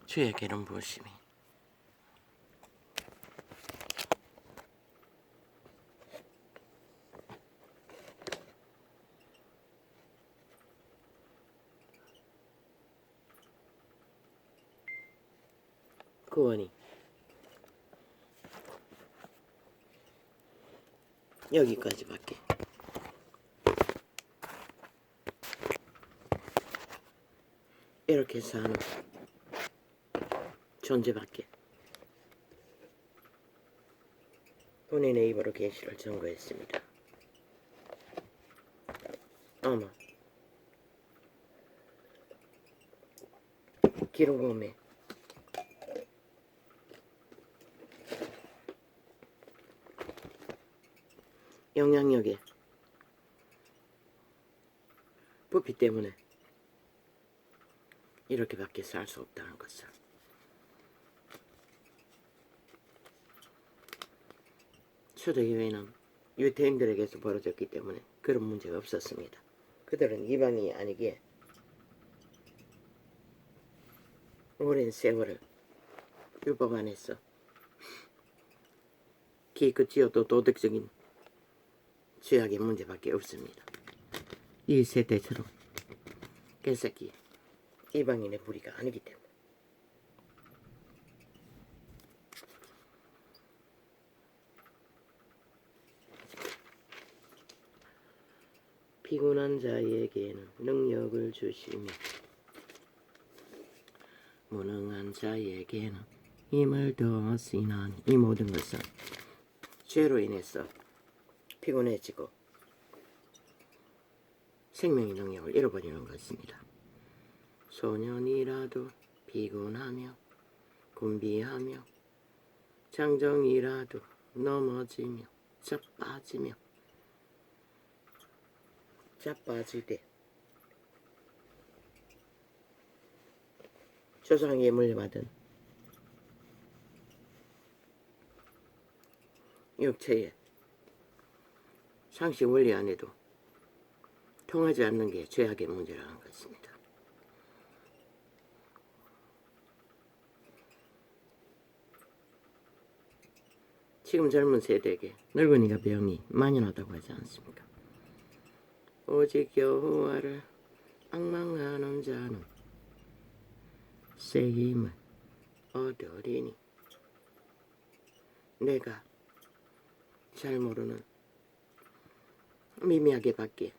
주에게는 무엇이니? 구원이 여기까지밖에. 이렇게 사는 존재밖에. 본인의 입으로 계시를 증거했습니다. 어머, 기록음에 영향력에 부피 때문에 이렇게밖에 살 수 없다는 것을. 초대교회는 유대인들에게서 벌어졌기 때문에 그런 문제가 없었습니다. 그들은 이방인이 아니기에 오랜 세월을 율법 안에서 기껏지어도 도덕적인 죄악의 문제밖에 없습니다. 이 세대처럼 개새끼 이방인의 무리가 아니기 때문에. 피곤한 자에게는 능력을 주시며 무능한 자에게는 힘을 더하시나니. 이 모든 것은 죄로 인해서 피곤해지고 생명의 능력을 잃어버리는 것입니다. 소년이라도 피곤하며 곤비하며 장정이라도 넘어지며 자빠지되 조상에게 물려받은 육체의 상식 원리 안에도 통하지 않는 게 죄악의 문제라는 것입니다. 지금 젊은 세대에게 늙은이가 병이 만연하다고 하지 않습니까? 오직 여호와를 앙망하는 자는 새 힘을 얻으리니. 내가 잘 모르는 미미하게밖에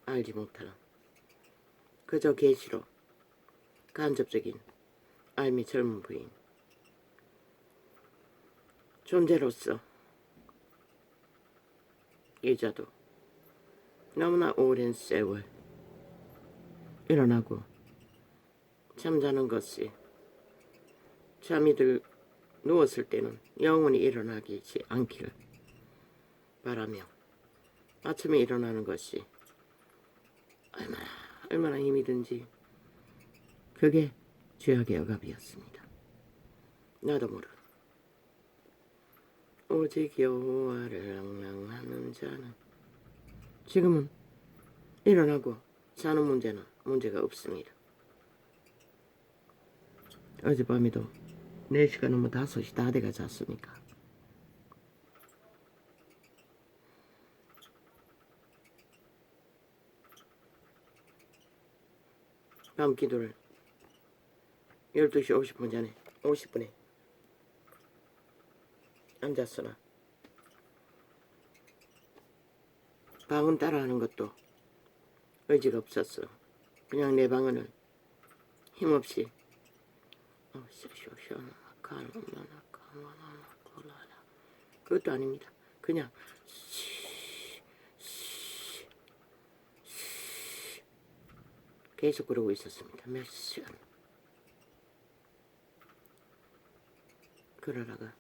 알지 못하는 그저 계시로 간접적인 알미 젊은 부인 존재로서 이자도 너무나 오랜 세월 일어나고 잠자는 것이 잠이 누웠을 때는 영원히 일어나지 않기를 바라며 아침에 일어나는 것이 얼마나 힘이 든지 그게 죄악의 억압이었습니다. 나도 모르는 오직 여호와를 앙망하는 자는. 지금은 일어나고 자는 문제는 문제가 없습니다. 어젯밤에도 4시가 넘어 5시 다 돼가 잤으니까. 밤 기도를 12시 50분 전에 50분에 앉았으나 방언 따라하는 것도 의지가 없었어. 그냥 내 방언을 힘없이 그것도 아닙니다. 그냥 계속 그러고 있었습니다. 몇 시간. 그러다가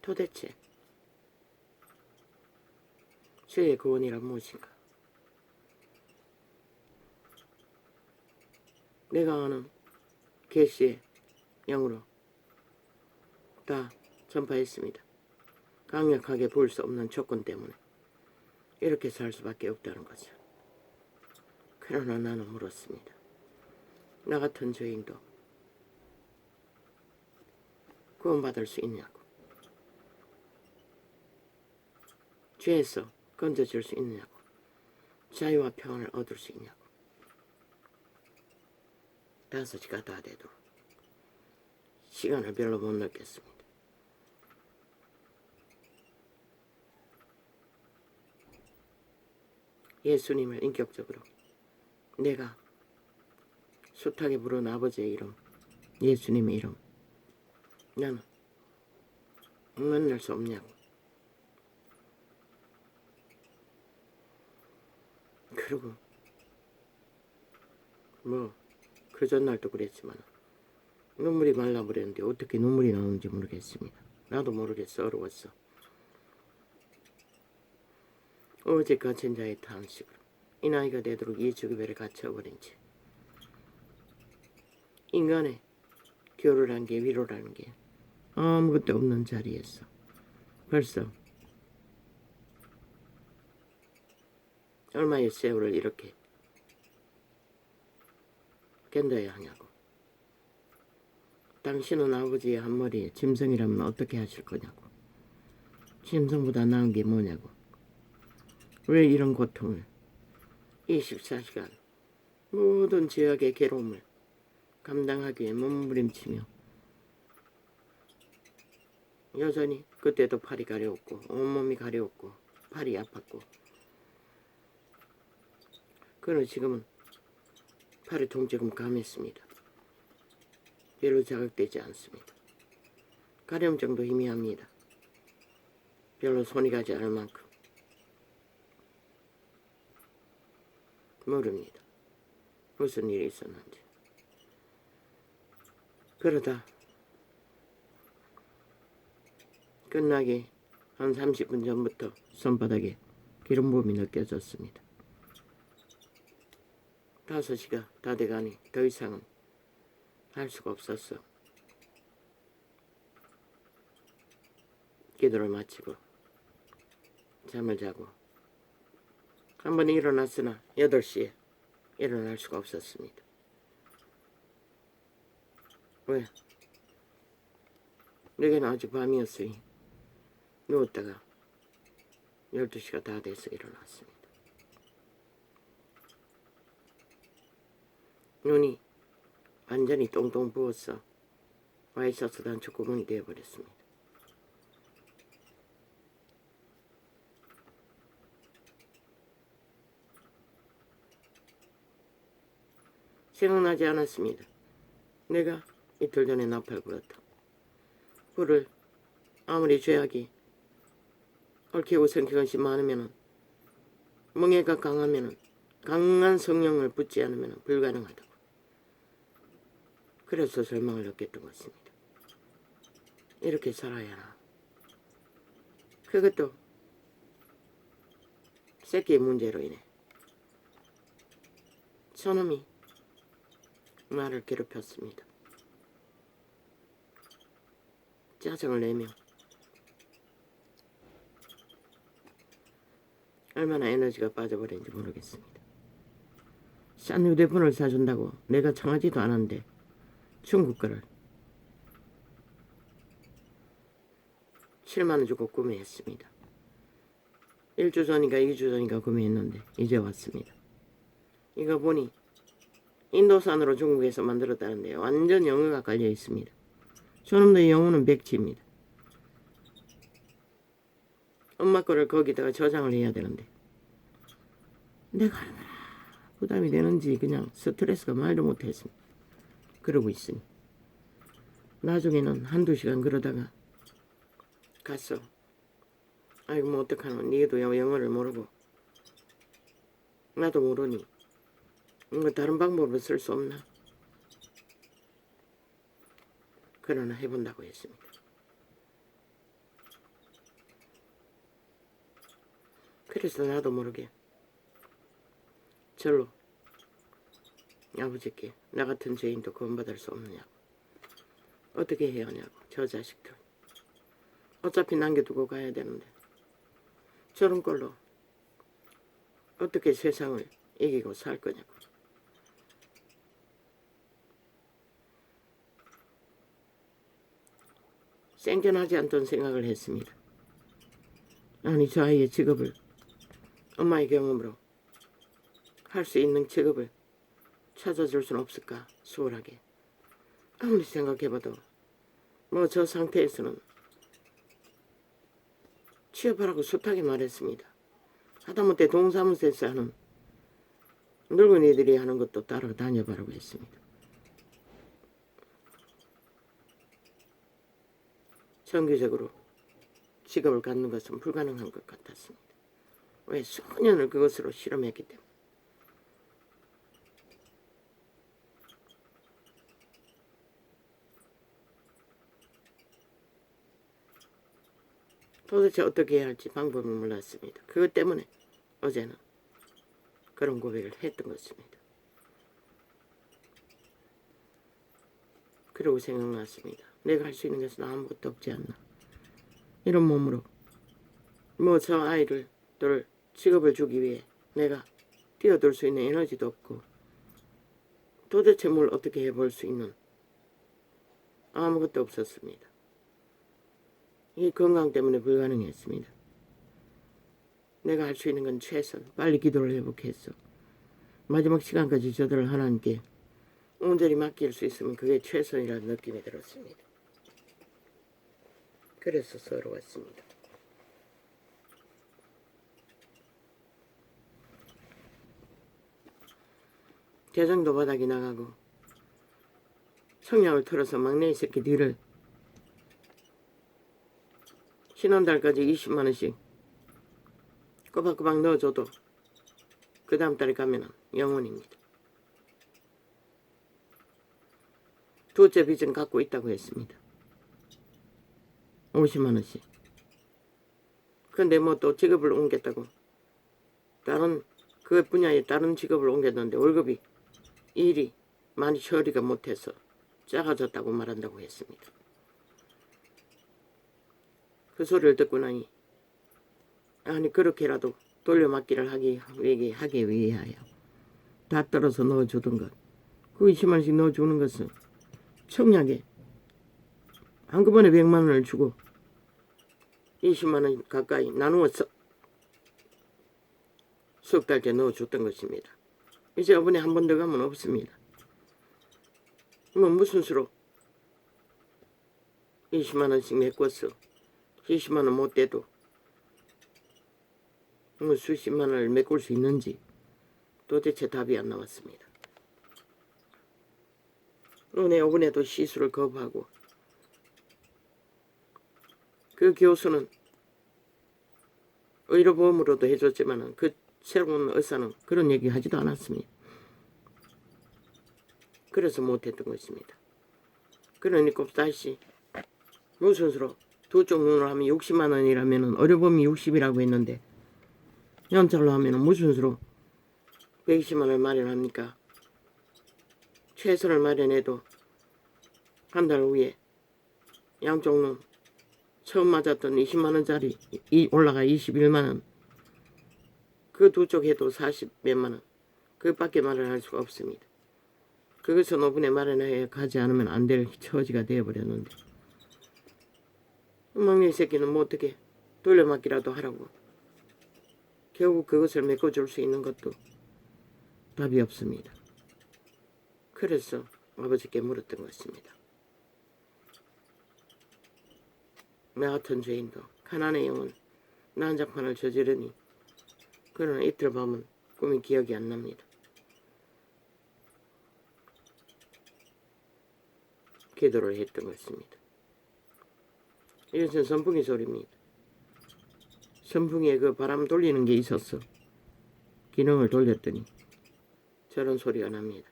도대체 죄의 구원이란 무엇인가? 내가 아는 계시의 영으로 다 전파했습니다. 강력하게 볼 수 없는 조건 때문에 이렇게 살 수밖에 없다는 거죠. 그러나 나는 물었습니다. 나 같은 죄인도 구원받을 수 있냐고. 죄에서 건져줄 수 있느냐고. 자유와 평안을 얻을 수 있냐고. 5시가 다 돼도 시간을 별로 못 넣겠습니다. 예수님을 인격적으로 내가 숱하게 부른 아버지의 이름, 예수님의 이름, 나는 만날 수 없냐고. 그리고 그 전날도 그랬지만 눈물이 말라버렸는데 어떻게 눈물이 나오는지 모르겠습니다. 나도 모르겠어. 어려웠어. 어제 갇힌 자의 탄식으로 이 나이가 되도록 이 주기별에 갇혀버린 채 인간의 교류라는 게, 위로라는 게 아무것도 없는 자리에서 벌써 얼마의 세월을 이렇게 견뎌야 하냐고. 당신은 아버지의 한 머리에 짐승이라면 어떻게 하실 거냐고. 짐승보다 나은 게 뭐냐고. 왜 이런 고통을 24시간 모든 죄악의 괴로움을 감당하기 위해 몸부림치며 여전히 그때도 팔이 가려웠고 온몸이 가려웠고 팔이 아팠고 그러나 지금은 팔의 통증은 감했습니다. 별로 자극되지 않습니다. 가려움증도 희미합니다. 별로 손이 가지 않을 만큼. 모릅니다. 무슨 일이 있었는지. 그러다 끝나기 한 30분 전부터 손바닥에 기름부음이 느껴졌습니다. 5시가 다 돼가니 더 이상은 할 수가 없었어. 기도를 마치고 잠을 자고 한번 일어났으나 8시에 일어날 수가 없었습니다. 왜? 내게는 아주 밤이었으니 누웠다가 12시가 다 돼서 일어났습니다. 눈이 완전히 똥똥 부었어 와이셔츠 단추구멍이 되어버렸습니다. 생각나지 않았습니다. 내가 이틀 전에 나팔 불었다. 불을 아무리 죄악이 얽히고 생긴 것이 많으면은 멍해가 강하면은 강한 성령을 붙지 않으면 불가능하다고. 그래서 절망을 느꼈던 것입니다. 이렇게 살아야 하나. 그것도 새끼의 문제로 인해 저놈이 나를 괴롭혔습니다. 짜증을 내며 얼마나 에너지가 빠져버렸는지 모르겠습니다. 싼 휴대폰을 사준다고 내가 청하지도 않았는데 중국 거를 7만원 주고 구매했습니다. 1주 전인가 2주 전인가 구매했는데 이제 왔습니다. 이거 보니 인도산으로 중국에서 만들었다는데 완전 영어가 깔려 있습니다. 저놈의 영어는 백지입니다. 엄마 거를 거기다가 저장을 해야 되는데 내가 얼마나 부담이 되는지 그냥 스트레스가 말도 못했습니다. 그러고 있으니 나중에는 1-2시간 그러다가 갔어. 아이고 뭐 어떡하노. 니도 영어를 모르고 나도 모르니 뭐 다른 방법을 쓸 수 없나. 그러나 해본다고 했습니다. 그래서 나도 모르게 절로 아버지께 나 같은 죄인도 구원받을 수 없느냐고. 어떻게 해야 하냐고. 저 자식들 어차피 남겨두고 가야 되는데 저런 걸로 어떻게 세상을 이기고 살 거냐고. 생겨나지 않던 생각을 했습니다. 아니 저 아이의 직업을 엄마의 경험으로 할 수 있는 직업을 찾아줄 수는 없을까 수월하게. 아무리 생각해봐도 뭐 저 상태에서는 취업하라고 숱하게 말했습니다. 하다못해 동사무소에서 하는 늙은이들이 하는 것도 따라다녀보라고 했습니다. 정기적으로 직업을 갖는 것은 불가능한 것 같았습니다. 왜 수년을 그것으로 실험했기 때문에. 도대체 어떻게 해야 할지 방법을 몰랐습니다. 그것 때문에 어제는 그런 고백을 했던 것입니다. 그리고 생각났습니다. 내가 할 수 있는 것은 아무것도 없지 않나. 이런 몸으로 뭐 저 아이를 직업을 주기 위해 내가 뛰어들 수 있는 에너지도 없고 도대체 뭘 어떻게 해볼 수 있는 아무것도 없었습니다. 이 건강 때문에 불가능했습니다. 내가 할 수 있는 건 최선 빨리 기도를 회복해서 마지막 시간까지 저들을 하나님께 온전히 맡길 수 있으면 그게 최선이라는 느낌이 들었습니다. 그래서 서러웠습니다. 재정도 바닥이 나가고 성냥을 털어서 막내 새끼 뒤를 신혼달까지 20만원씩 꼬박꼬박 넣어줘도 그 다음 달에 가면 영원입니다. 둘째 빚은 갖고 있다고 했습니다. 50만원씩. 근데 뭐 또 직업을 옮겼다고 다른 그 분야에 다른 직업을 옮겼는데 월급이 일이 많이 처리가 못해서 작아졌다고 말한다고 했습니다. 그 소리를 듣고 나니 아니 그렇게라도 돌려막기를 하기 위하여 다 떨어서 넣어주던 것 그 20만원씩 넣어주는 것은 청약에 한꺼번에 100만원을 주고 20만원 가까이 나누어서 석 달째 넣어줬던 것입니다. 이제 이번에 한 번 더 가면 없습니다. 뭐 무슨 수로 20만원씩 메꿔서 20만원 못 돼도 뭐 수십만원을 메꿀 수 있는지 도대체 답이 안 나왔습니다. 은혜 이번에도 시술을 거부하고 그 교수는 의료보험으로도 해줬지만 그 새로운 의사는 그런 얘기 하지도 않았습니다. 그래서 못했던 것입니다. 그러니까 다시 무슨 수로 두 쪽 눈으로 하면 60만원이라면 의료보험이 60이라고 했는데 연찰로 하면 무슨 수로 120만원을 마련합니까? 최선을 마련해도 한 달 후에 양쪽 눈 처음 맞았던 20만원짜리 올라가 21만원 그 두 쪽 해도 40몇만원 그밖에 마련할 수가 없습니다. 그것은 5분에 마련해 가지 않으면 안 될 처지가 되어버렸는데 막내 새끼는 뭐 어떻게 돌려막기라도 하라고 결국 그것을 메꿔줄 수 있는 것도 답이 없습니다. 그래서 아버지께 물었던 것입니다. 나 같은 죄인도 가난의 영혼 난장판을 저지르니 그러나 이틀 밤은 꿈이 기억이 안 납니다. 기도를 했던 것입니다. 이것은 선풍기 소리입니다. 선풍기에 그 바람 돌리는 게 있어서 기능을 돌렸더니 저런 소리가 납니다.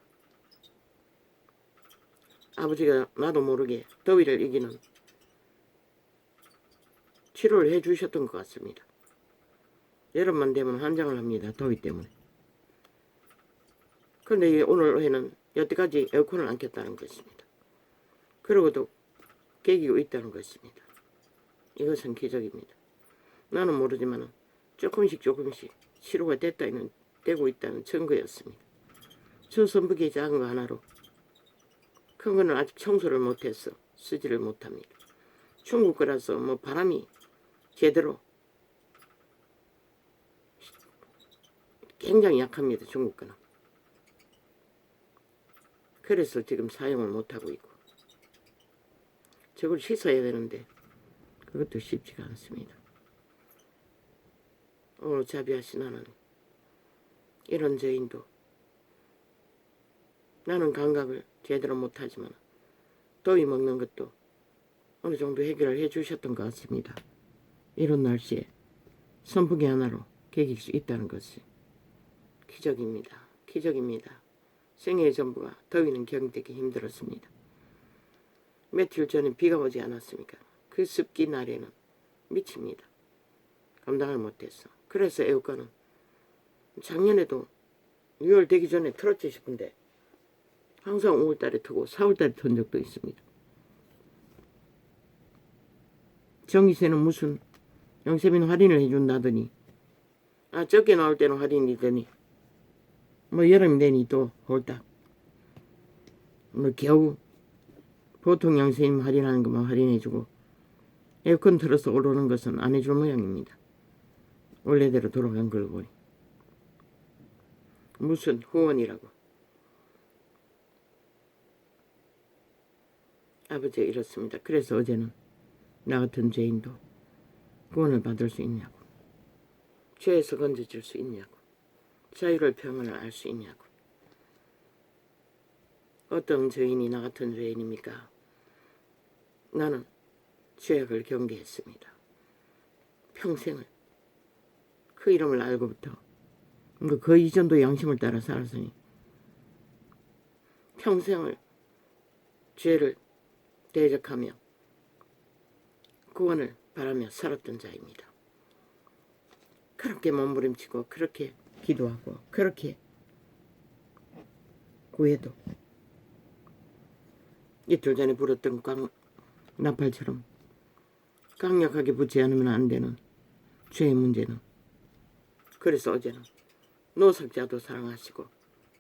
아버지가 나도 모르게 더위를 이기는 치료를 해주셨던 것 같습니다. 여름만 되면 환장을 합니다. 더위 때문에. 그런데 오늘에는 여태까지 에어컨을 안 켰다는 것입니다. 그러고도 깨기고 있다는 것입니다. 이것은 기적입니다. 나는 모르지만 조금씩 치료가 되고 있다는 증거였습니다. 저 선풍기 작은 거 하나로 큰 거는 아직 청소를 못해서 쓰지를 못합니다. 중국 거라서 뭐 바람이 제대로 굉장히 약합니다. 중국 거는. 그래서 지금 사용을 못하고 있고 저걸 씻어야 되는데 그것도 쉽지가 않습니다. 오늘 자비하신 하나님, 이런 죄인도 나는 감각을 제대로 못하지만 더위 먹는 것도 어느 정도 해결을 해주셨던 것 같습니다. 이런 날씨에 선풍기 하나로 개길 수 있다는 것이 기적입니다. 기적입니다. 생애의 전부가 더위는 견디기 힘들었습니다. 며칠 전에 비가 오지 않았습니까? 그 습기 날에는 미칩니다. 감당을 못했어. 그래서 에어컨은 작년에도 6월 되기 전에 틀었지 싶은데 항상 5월달에 트고 4월달에 튼 적도 있습니다. 전기세는 무슨 영세민 할인을 해준다더니 적게 나올 때는 할인이더니 뭐 여름이 되니 또 홀딱 뭐 겨우 보통 영세민 할인하는 것만 할인해주고 에어컨 틀어서 오르는 것은 안 해줄 모양입니다. 원래대로 돌아간 걸 보니 무슨 후원이라고. 아버지 이렇습니다. 그래서 어제는 나 같은 죄인도 구원을 받을 수 있냐고, 죄에서 건져질 수 있냐고, 자유를 평안을 알 수 있냐고. 어떤 죄인이 나 같은 죄인입니까? 나는 죄악을 경계했습니다. 평생을 그 이름을 알고부터 그 이전도 양심을 따라 살았으니 평생을 죄를 대적하며 구원을 바라며 살았던 자입니다. 그렇게 몸부림치고 그렇게 기도하고 그렇게 구해도 이틀 전에 불었던 나팔처럼 강력하게 붙지 않으면 안 되는 죄의 문제는, 그래서 어제는 노석자도 사랑하시고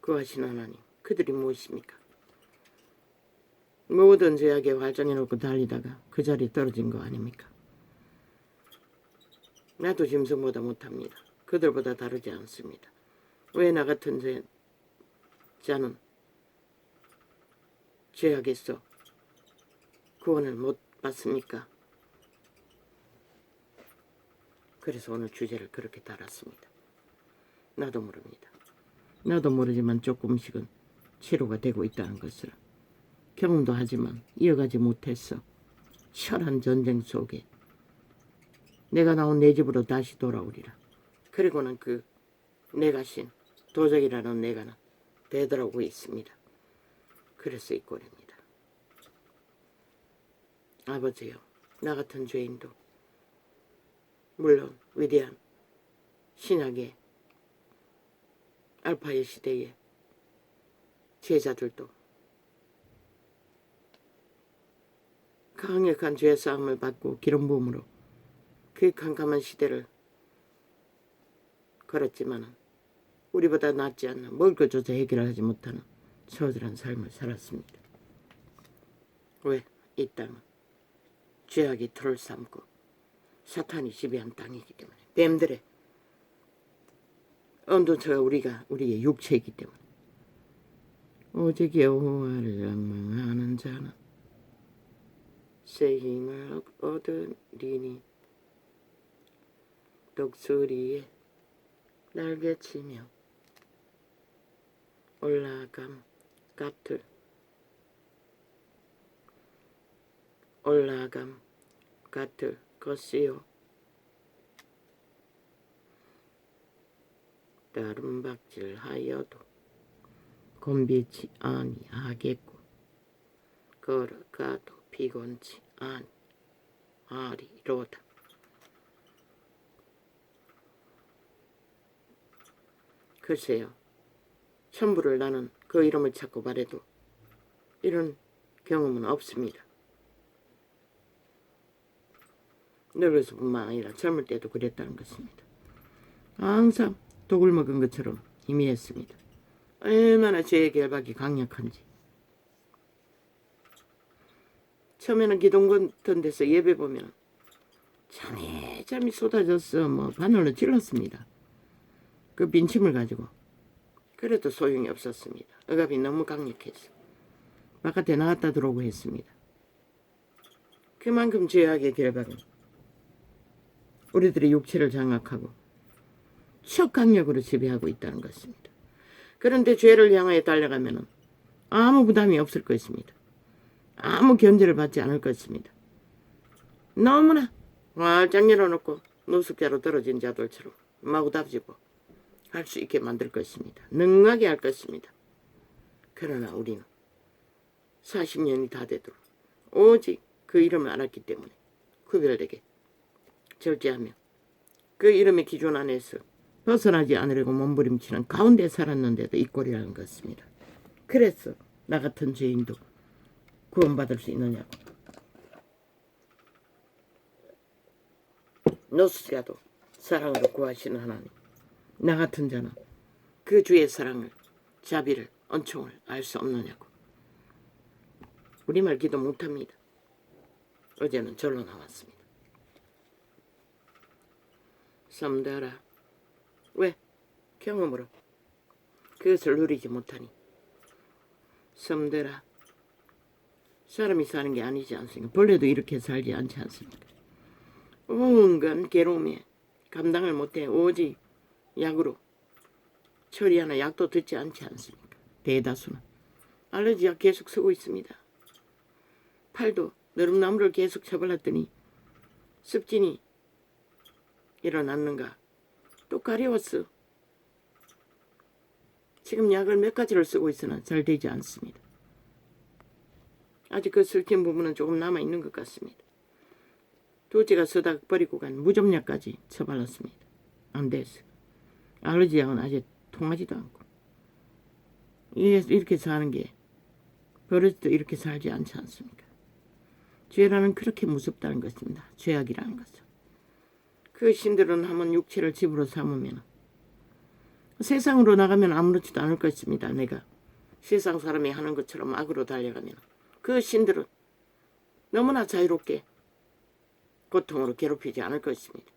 구하신 하나님, 그들이 무엇입니까? 모든 죄악에 활성해놓고 달리다가 그 자리에 떨어진 거 아닙니까? 나도 짐승보다 못합니다. 그들보다 다르지 않습니다. 왜 나 같은 자는 죄악에서 구원을 못 받습니까? 그래서 오늘 주제를 그렇게 달았습니다. 나도 모릅니다. 나도 모르지만 조금씩은 치료가 되고 있다는 것을 경험도 하지만 이어가지 못했어. 철한 전쟁 속에 내가 나온 내 집으로 다시 돌아오리라. 그리고는 그 내가신 도적이라는 내가는 되돌아오고 있습니다. 그래서 이 꼴입니다. 아버지요, 나 같은 죄인도 물론 위대한 신약의 알파의 시대의 제자들도 강력한 죄싸움을 받고 기름 부음으로 그 캄캄한 시대를 걸었지만 우리보다 낫지 않는 먹을 것조차 해결하지 못하는 처절한 삶을 살았습니다. 왜? 이 땅은 죄악이 틀을 삼고 사탄이 지배한 땅이기 때문에, 뱀들의 언도처가 우리의 육체이기 때문에, 오직 여호와를 앙망하는 자는 새 힘을 얻으리니 독수리에 날개치며 올라감 같을 것이요 다른 박질하여도 곤비치 아니하겠고 걸어가도 피곤치 아니하리로다. 글쎄요, 천부를 나는 그 이름을 찾고 바래도 이런 경험은 없습니다. 늙어서뿐만 아니라 젊을 때도 그랬다는 것입니다. 항상 독을 먹은 것처럼 희미했습니다. 얼마나 죄의 결박이 강력한지. 처음에는 기동 같은 데서 예배 보면 잠이 쏟아졌어. 뭐 바늘로 찔렀습니다. 그 빈침을 가지고. 그래도 소용이 없었습니다. 억압이 너무 강력해서. 바깥에 나갔다 들어오고 했습니다. 그만큼 죄악의 결박은 우리들의 육체를 장악하고 척강력으로 지배하고 있다는 것입니다. 그런데 죄를 향하여 달려가면 아무 부담이 없을 것입니다. 아무 견제를 받지 않을 것입니다. 너무나 활짝 열어놓고 노숙자로 떨어진 자들처럼 마구잡지고 할 수 있게 만들 것입니다. 능하게 할 것입니다. 그러나 우리는 40년이 다 되도록 오직 그 이름을 알았기 때문에 구별되게 절제하며 그 이름의 기준 안에서 벗어나지 않으려고 몸부림치는 가운데 살았는데도 이 꼴이라는 것입니다. 그래서 나 같은 죄인도 구원받을 수 있느냐고. 노숙자도 사랑으로 구하시는 하나님. 나 같은 자는 그 주의 사랑을, 자비를,恩총을 알 수 없느냐고. 우리말 기도 못합니다. 어제는 절로 나왔습니다. 섬들아. 왜? 경험으로 그것을 누리지 못하니. 섬들아. 사람이 사는 게 아니지 않습니까? 벌레도 이렇게 살지 않지 않습니까? 온갖 괴로움에 감당을 못해 오직 약으로 처리하나 약도 듣지 않지 않습니까? 대다수는 알러지약 계속 쓰고 있습니다. 팔도 너름나무를 계속 쳐발랐더니 습진이 일어났는가? 또 가려웠어. 지금 약을 몇 가지를 쓰고 있으나 잘 되지 않습니다. 아직 그 슬픈 부분은 조금 남아있는 것 같습니다. 둘째가 쓰다 버리고 간 무좀약까지 쳐발랐습니다. 안 됐어. 알러지약은 아직 통하지도 않고. 이렇게 사는 게 버릇도 이렇게 살지 않지 않습니까? 죄라는 그렇게 무섭다는 것입니다. 죄악이라는 것은. 그 신들은 한번 육체를 집으로 삼으면 세상으로 나가면 아무렇지도 않을 것입니다. 내가 세상 사람이 하는 것처럼 악으로 달려가면 그 신들은 너무나 자유롭게 고통으로 괴롭히지 않을 것입니다.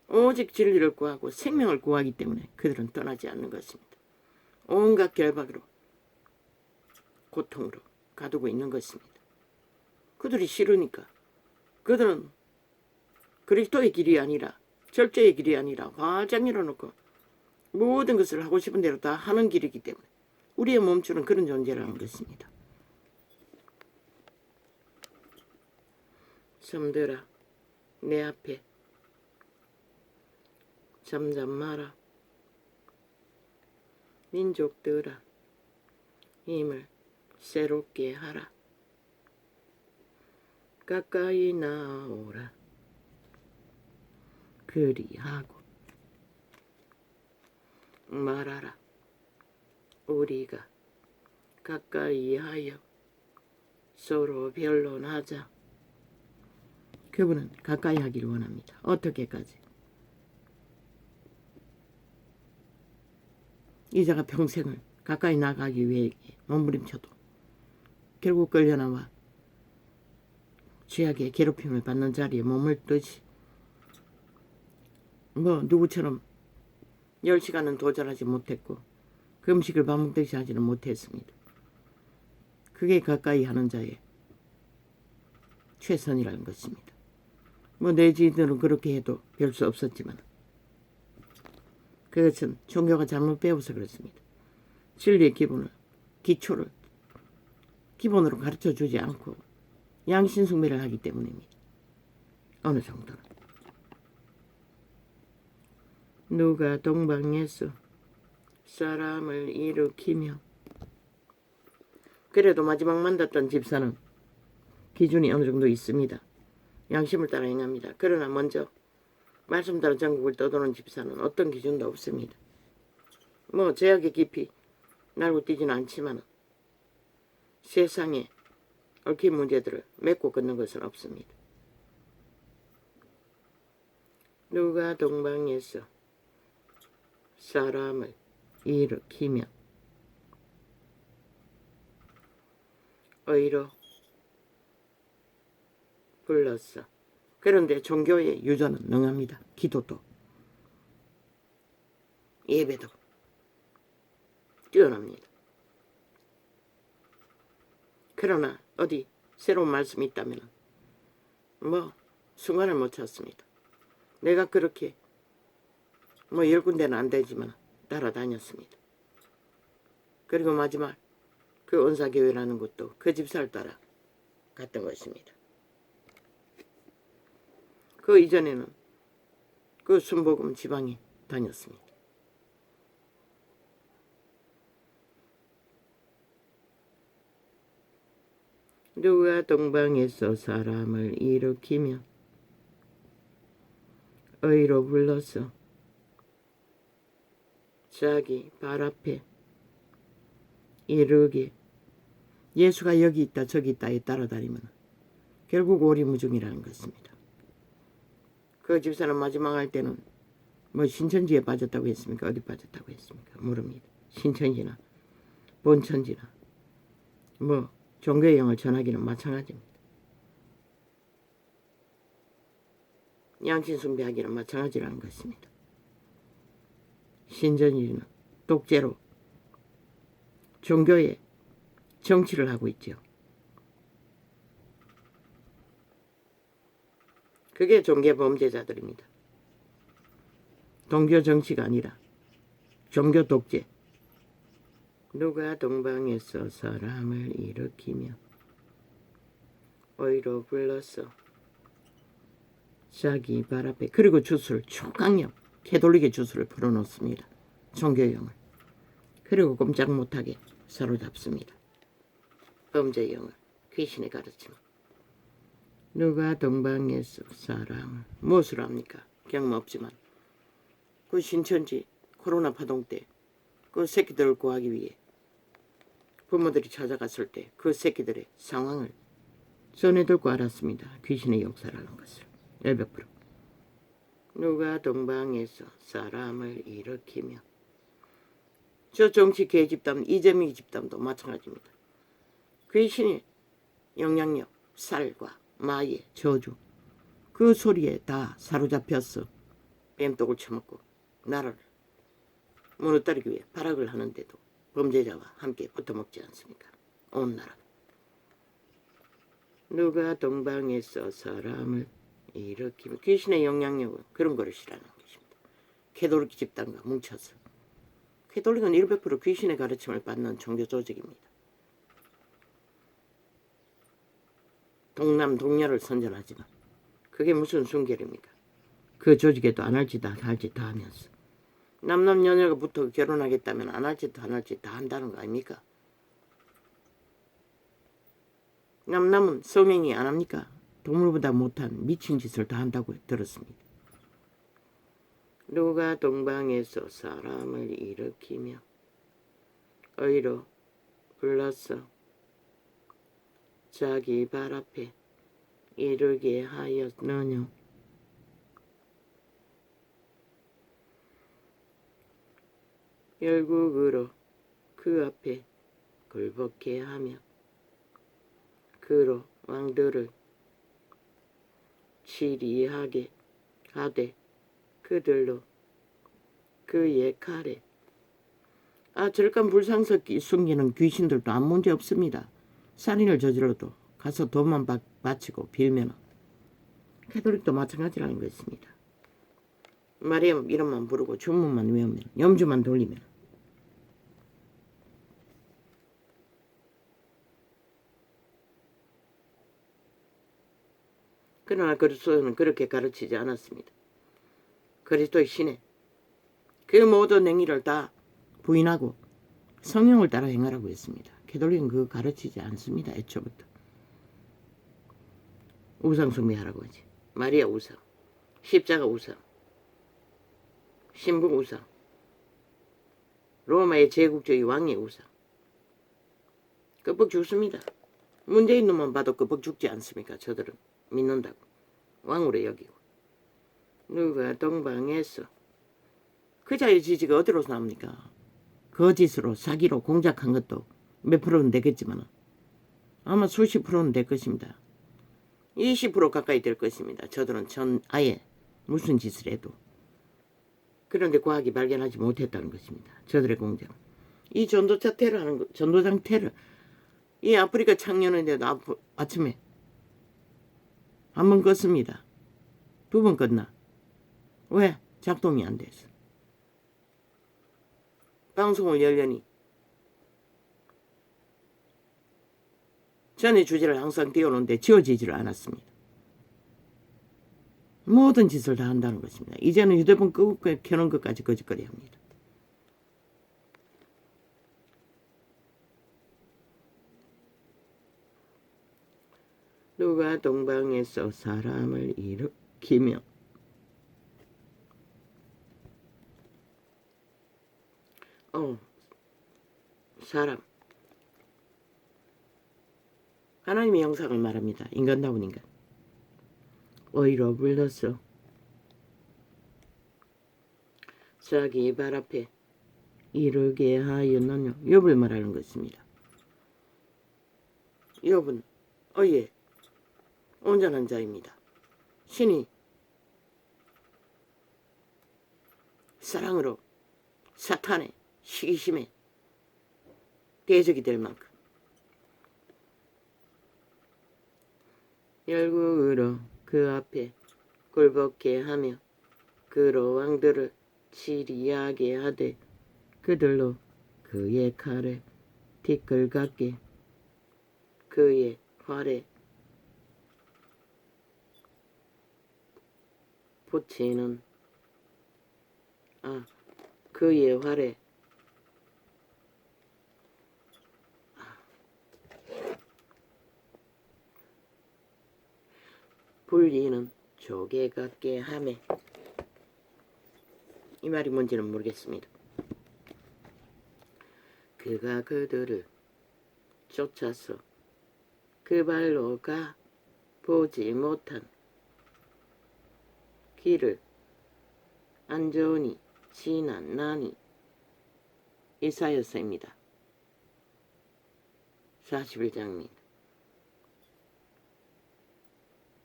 오직 진리를 구하고 생명을 구하기 때문에 그들은 떠나지 않는 것입니다. 온갖 결박으로 고통으로 가두고 있는 것입니다. 그들이 싫으니까. 그들은 그리스도의 길이 아니라 절제의 길이 아니라 활짝 열어놓고 모든 것을 하고 싶은 대로 다 하는 길이기 때문에 우리의 몸줄은 그런 존재라는 것입니다. 섬들아 내 앞에 잠잠 마라. 민족들아 힘을 새롭게 하라. 가까이 나오라. 그리하고 말하라. 우리가 가까이 하여 서로 변론하자. 그분은 가까이 하기를 원합니다. 어떻게까지? 이자가 평생을 가까이 나가기 위해 몸부림쳐도 결국 끌려나와 죄악의 괴롭힘을 받는 자리에 몸을 뜨지. 뭐 누구처럼 10시간은 도전하지 못했고 금식을 반복되지 하지는 못했습니다. 그게 가까이 하는 자의 최선이라는 것입니다. 뭐 내 지인들은 그렇게 해도 별 수 없었지만 그것은 종교가 잘못 배워서 그렇습니다. 진리의 기초를 기본으로 가르쳐주지 않고 양신숭배를 하기 때문입니다. 어느 정도는. 누가 동방에서 사람을 일으키며 그래도 마지막 만났던 집사는 기준이 어느 정도 있습니다. 양심을 따라 행합니다. 그러나 먼저 말씀 따라 전국을 떠도는 집사는 어떤 기준도 없습니다. 뭐 죄악의 깊이 날고 뛰지는 않지만 세상에 얽힌 문제들을 메고 걷는 것은 없습니다. 누가 동방에서 사람을 일으키며 의로 불렀어. 그런데 종교의 유전은 능합니다. 기도도 예배도 뛰어납니다. 그러나 어디 새로운 말씀이 있다면 순간을 못 찾습니다. 내가 그렇게 10군데는 안 되지만 따라다녔습니다. 그리고 마지막 그 은사교회라는 곳도 그 집사를 따라 갔던 것입니다. 그 이전에는 그 순복음 지방에 다녔습니다. 누가 동방에서 사람을 일으키며 의로 불러서 자기 발 앞에 이르게 예수가 여기 있다 저기 있다에 따라다니면 결국 오리무중이라는 것입니다. 그 집사는 마지막 할 때는 신천지에 빠졌다고 했습니까? 어디 빠졌다고 했습니까? 모릅니다. 신천지나 본천지나 종교의 영을 전하기는 마찬가지입니다. 양신 숭배하기는 마찬가지라는 것입니다. 신천지는 독재로 종교의 정치를 하고 있죠. 그게 종교 범죄자들입니다. 종교 정치가 아니라 종교 독재. 누가 동방에서 사람을 일으키며 의로 불러서 자기 발 앞에 그리고 주술 초강력 캐톨릭의 주술을 풀어놓습니다. 종교영을. 그리고 꼼짝 못하게 사로잡습니다. 범죄영을 귀신의 가르침. 누가 동방에서 사람을 무엇을 합니까? 경험 없지만 그 신천지 코로나 파동 때 그 새끼들을 구하기 위해 부모들이 찾아갔을 때 그 새끼들의 상황을 전해들고 알았습니다. 귀신의 역사라는 것을. 100%. 누가 동방에서 사람을 일으키며 저 정치 개집단 이재명 집단도 마찬가지입니다. 귀신의 영향력, 살과 마의 저주 그 소리에 다 사로잡혔어. 뱀독을 쳐먹고 나라를 무너뜨리기 위해 발악을 하는데도 범죄자와 함께 붙어먹지 않습니까? 온 나라가. 누가 동방에서 사람을 일으키며 귀신의 영향력은 그런 거를 싫어하는 것입니다. 캐톨릭 집단과 뭉쳐서. 캐톨릭은 100% 귀신의 가르침을 받는 종교 조직입니다. 동남 동녀를 선전하지만 그게 무슨 순결입니까? 그 조직에도 안 할 짓 다 할 짓 다 하면서 남남여녀가 붙어 결혼하겠다면 안 할 짓도 안 할 짓 다 한다는 거 아닙니까? 남남은 성행위 안 합니까? 동물보다 못한 미친 짓을 다 한다고 들었습니다. 누가 동방에서 사람을 일으키며 의로 불러서 자기 발 앞에 이르게 하였느냐. 결국으로 그 앞에 굴복해 하며 그로 왕들을 치리하게 하되 그들로 그의 칼에 절간 불상석기 숨기는 귀신들도 아무 문제 없습니다. 살인을 저질러도 가서 돈만 바치고 빌면 캐톨릭도 마찬가지라는 것입니다. 마리아 이름만 부르고 주문만 외우면 염주만 돌리면 그러나 그리스도는 그렇게 가르치지 않았습니다. 그리스도의 신에 그 모든 행위를 다 부인하고 성령을 따라 행하라고 했습니다. 캐톨릭은 그거 가르치지 않습니다. 애초부터. 우상 숭배하라고 하지. 마리아 우상, 십자가 우상, 신부 우상, 로마의 제국주의 왕의 우상. 끄뻑 죽습니다. 문제 있는 놈만 봐도 끄뻑 죽지 않습니까? 저들은 믿는다고. 왕으로 여기고. 누가 동방에서 그자의 지지가 어디로서 나옵니까? 거짓으로 사기로 공작한 것도 몇 프로는 되겠지만 아마 수십 프로는 될 것입니다. 20% 가까이 될 것입니다. 저들은 아예 무슨 짓을 해도. 그런데 과학이 발견하지 못했다는 것입니다. 저들의 공작은. 이 전도차 테러하는 거, 전도장 테러. 이 아프리카 창년인데도 아침에 한 번 껐습니다. 2번 껐나? 왜? 작동이 안 돼서. 방송을 열려니 전의 주제를 항상 띄워놓는데 지워지지를 않았습니다. 모든 짓을 다 한다는 것입니다. 이제는 휴대폰 끄고 켜놓은 것까지 거짓거리 합니다. 누가 동방에서 사람을 일으키며 사람 하나님의 형상을 말합니다. 인간다운 인간. 어이로 불러서 자기 발 앞에 이르게 하였느냐. 욥을 말하는 것입니다. 욥은 어이에 온전한 자입니다. 신이 사랑으로 사탄의 시기심에 대적이 될 만큼 열국으로 그 앞에 굴복해 하며 그로 왕들을 치리하게 하되 그들로 그의 칼에 티끌 같게 그의 활에 붙이는 그의 활에 불리는 조개 같게 하매 이 말이 뭔지는 모르겠습니다. 그가 그들을 쫓아서 그 발로 가 보지 못한 길을 안전히 지나나니 이사야서입니다. 41장입니다.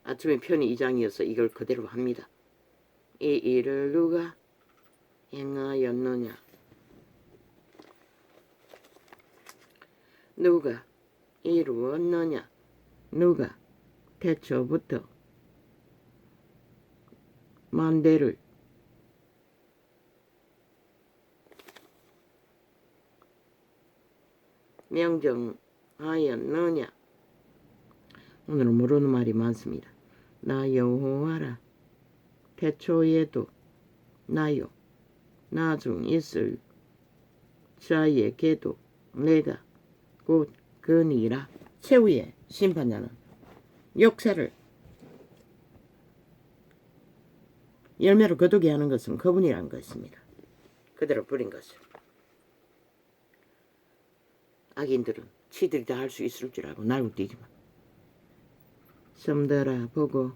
아침에 편이 2장이어서 이걸 그대로 합니다. 이 일을 누가 행하였느냐? 누가 이루었느냐? 누가 태초부터 만대를 명정하였느냐? 오늘은 모르는 말이 많습니다. 나 여호와라. 태초에도 나요. 나중 있을 자에게도 내가 곧 그니라. 최후의 심판자는 역사를 열매로 거두게 하는 것은 그분이란 것입니다. 그대로 부린 것을. 악인들은 지들이 다 할 수 있을 줄 알고 날고 뛰지만 섬들아 보고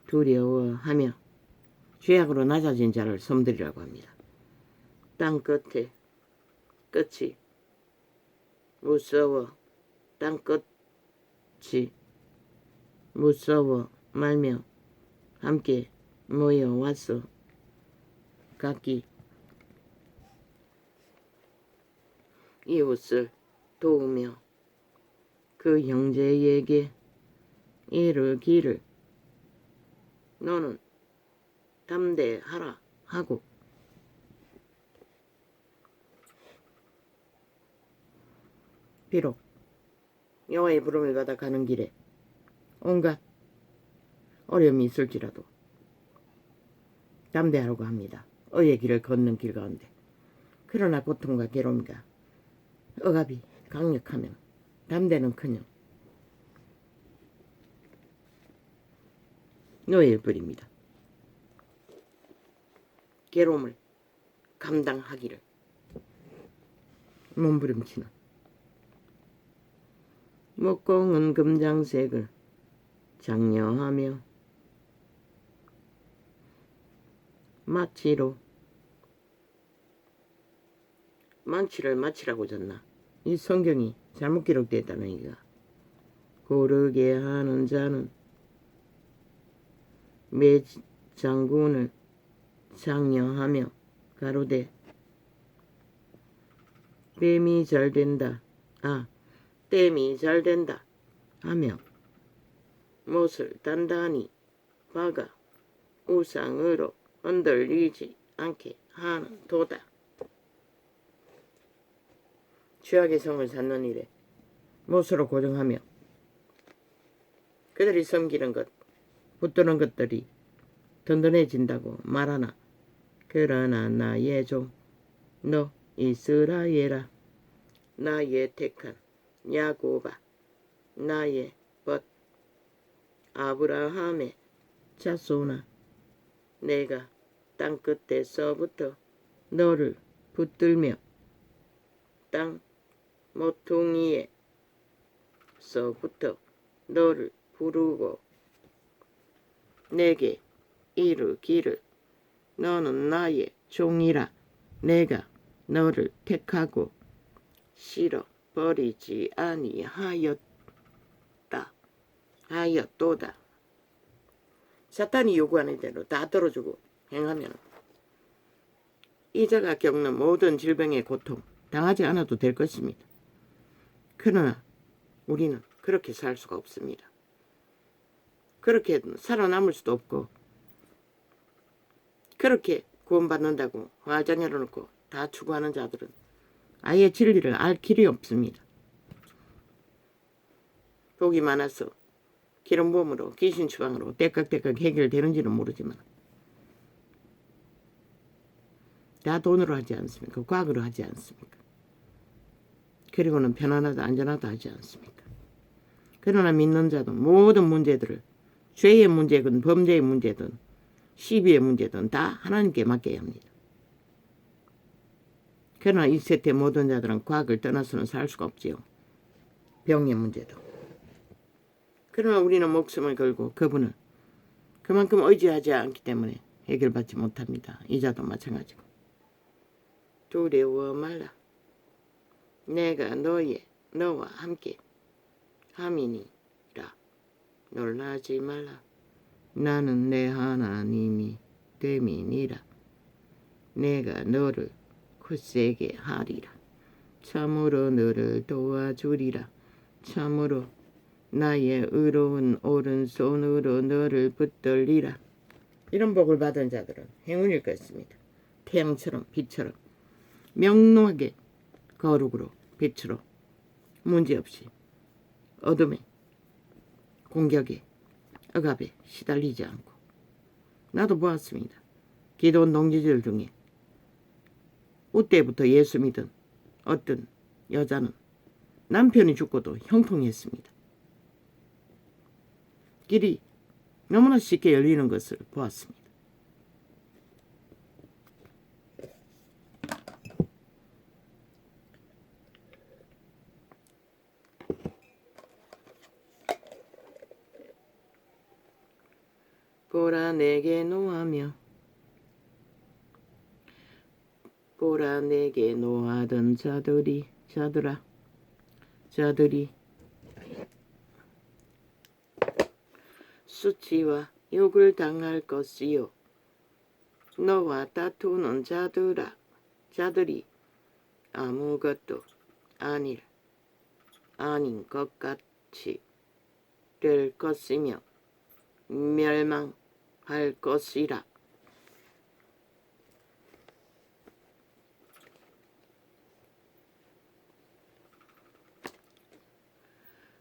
두려워하며 죄악으로 낮아진 자를 섬들이라고 합니다. 땅 끝이 무서워 땅 끝이 무서워 말며 함께 모여와서 각기 이웃을 도우며 그 형제에게 이르기를 너는 담대하라 하고 비록 여호와의 부름을 받아 가는 길에 온갖 어려움이 있을지라도 담대하라고 합니다. 의의 길을 걷는 길 가운데. 그러나 고통과 괴로움과 억압이 강력하면 담대는커녕 노예일 뿐입니다. 괴로움을 감당하기를 몸부림치는 목공은 금장색을 장려하며 만치를 마치라고 졌나? 이 성경이 잘못 기록되었다는 얘기가. 고르게 하는 자는 매 장군을 장려하며 가로되 땜이 잘된다 하며 못을 단단히 박아 우상으로 흔들리지 않게 하는 도다. 죄악의 성을 쌓는 일에 못으로 고정하며 그들이 섬기는 것, 붙드는 것들이 든든해진다고 말하나 그러나 나의 종 너 이스라엘아 나의 택한 야곱아 나의 벗 아브라함의 자손아 내가 땅끝에서부터 너를 붙들며 땅 모퉁이에서부터 너를 부르고 내게 이르기를 너는 나의 종이라 내가 너를 택하고 싫어버리지 하였도다. 사탄이 요구하는 대로 다 들어주고 행하면 이자가 겪는 모든 질병의 고통 당하지 않아도 될 것입니다. 그러나 우리는 그렇게 살 수가 없습니다. 그렇게 살아남을 수도 없고 그렇게 구원받는다고 화장 열어놓고 다 추구하는 자들은 아예 진리를 알 길이 없습니다. 복이 많아서 기름 부음으로 귀신 추방으로 때깍때깍 해결되는지는 모르지만 다 돈으로 하지 않습니까? 과학으로 하지 않습니까? 그리고는 편안하다 안전하다 하지 않습니까? 그러나 믿는 자도 모든 문제들을 죄의 문제든 범죄의 문제든 시비의 문제든 다 하나님께 맡겨야 합니다. 그러나 이 세대 모든 자들은 과학을 떠나서는 살 수가 없지요. 병의 문제도. 그러나 우리는 목숨을 걸고 그분을 그만큼 의지하지 않기 때문에 해결받지 못합니다. 이자도 마찬가지고. 두려워 말라. 내가 너와 함께 함이니라. 놀라지 말라. 나는 내 하나님이 됨이니라. 내가 너를 굳세게 하리라. 참으로 너를 도와주리라. 참으로 나의 의로운 오른손으로 너를 붙들리라. 이런 복을 받은 자들은 행운일 것입니다. 태양처럼 빛처럼 명료하게 거룩으로 빛으로 문제없이 어둠에 공격에 억압에 시달리지 않고 나도 보았습니다. 기도원 동지들 중에 그때부터 예수 믿은 어떤 여자는 남편이 죽고도 형통했습니다. 길이 너무나 쉽게 열리는 것을 보았습니다. 보라 내게 노하며 보라 내게 노하던 자들이 수치와 욕을 당할 것이요 너와 다투는 자들이 아무것도 아닌 것 같이 될 것이며 멸망할 것이라.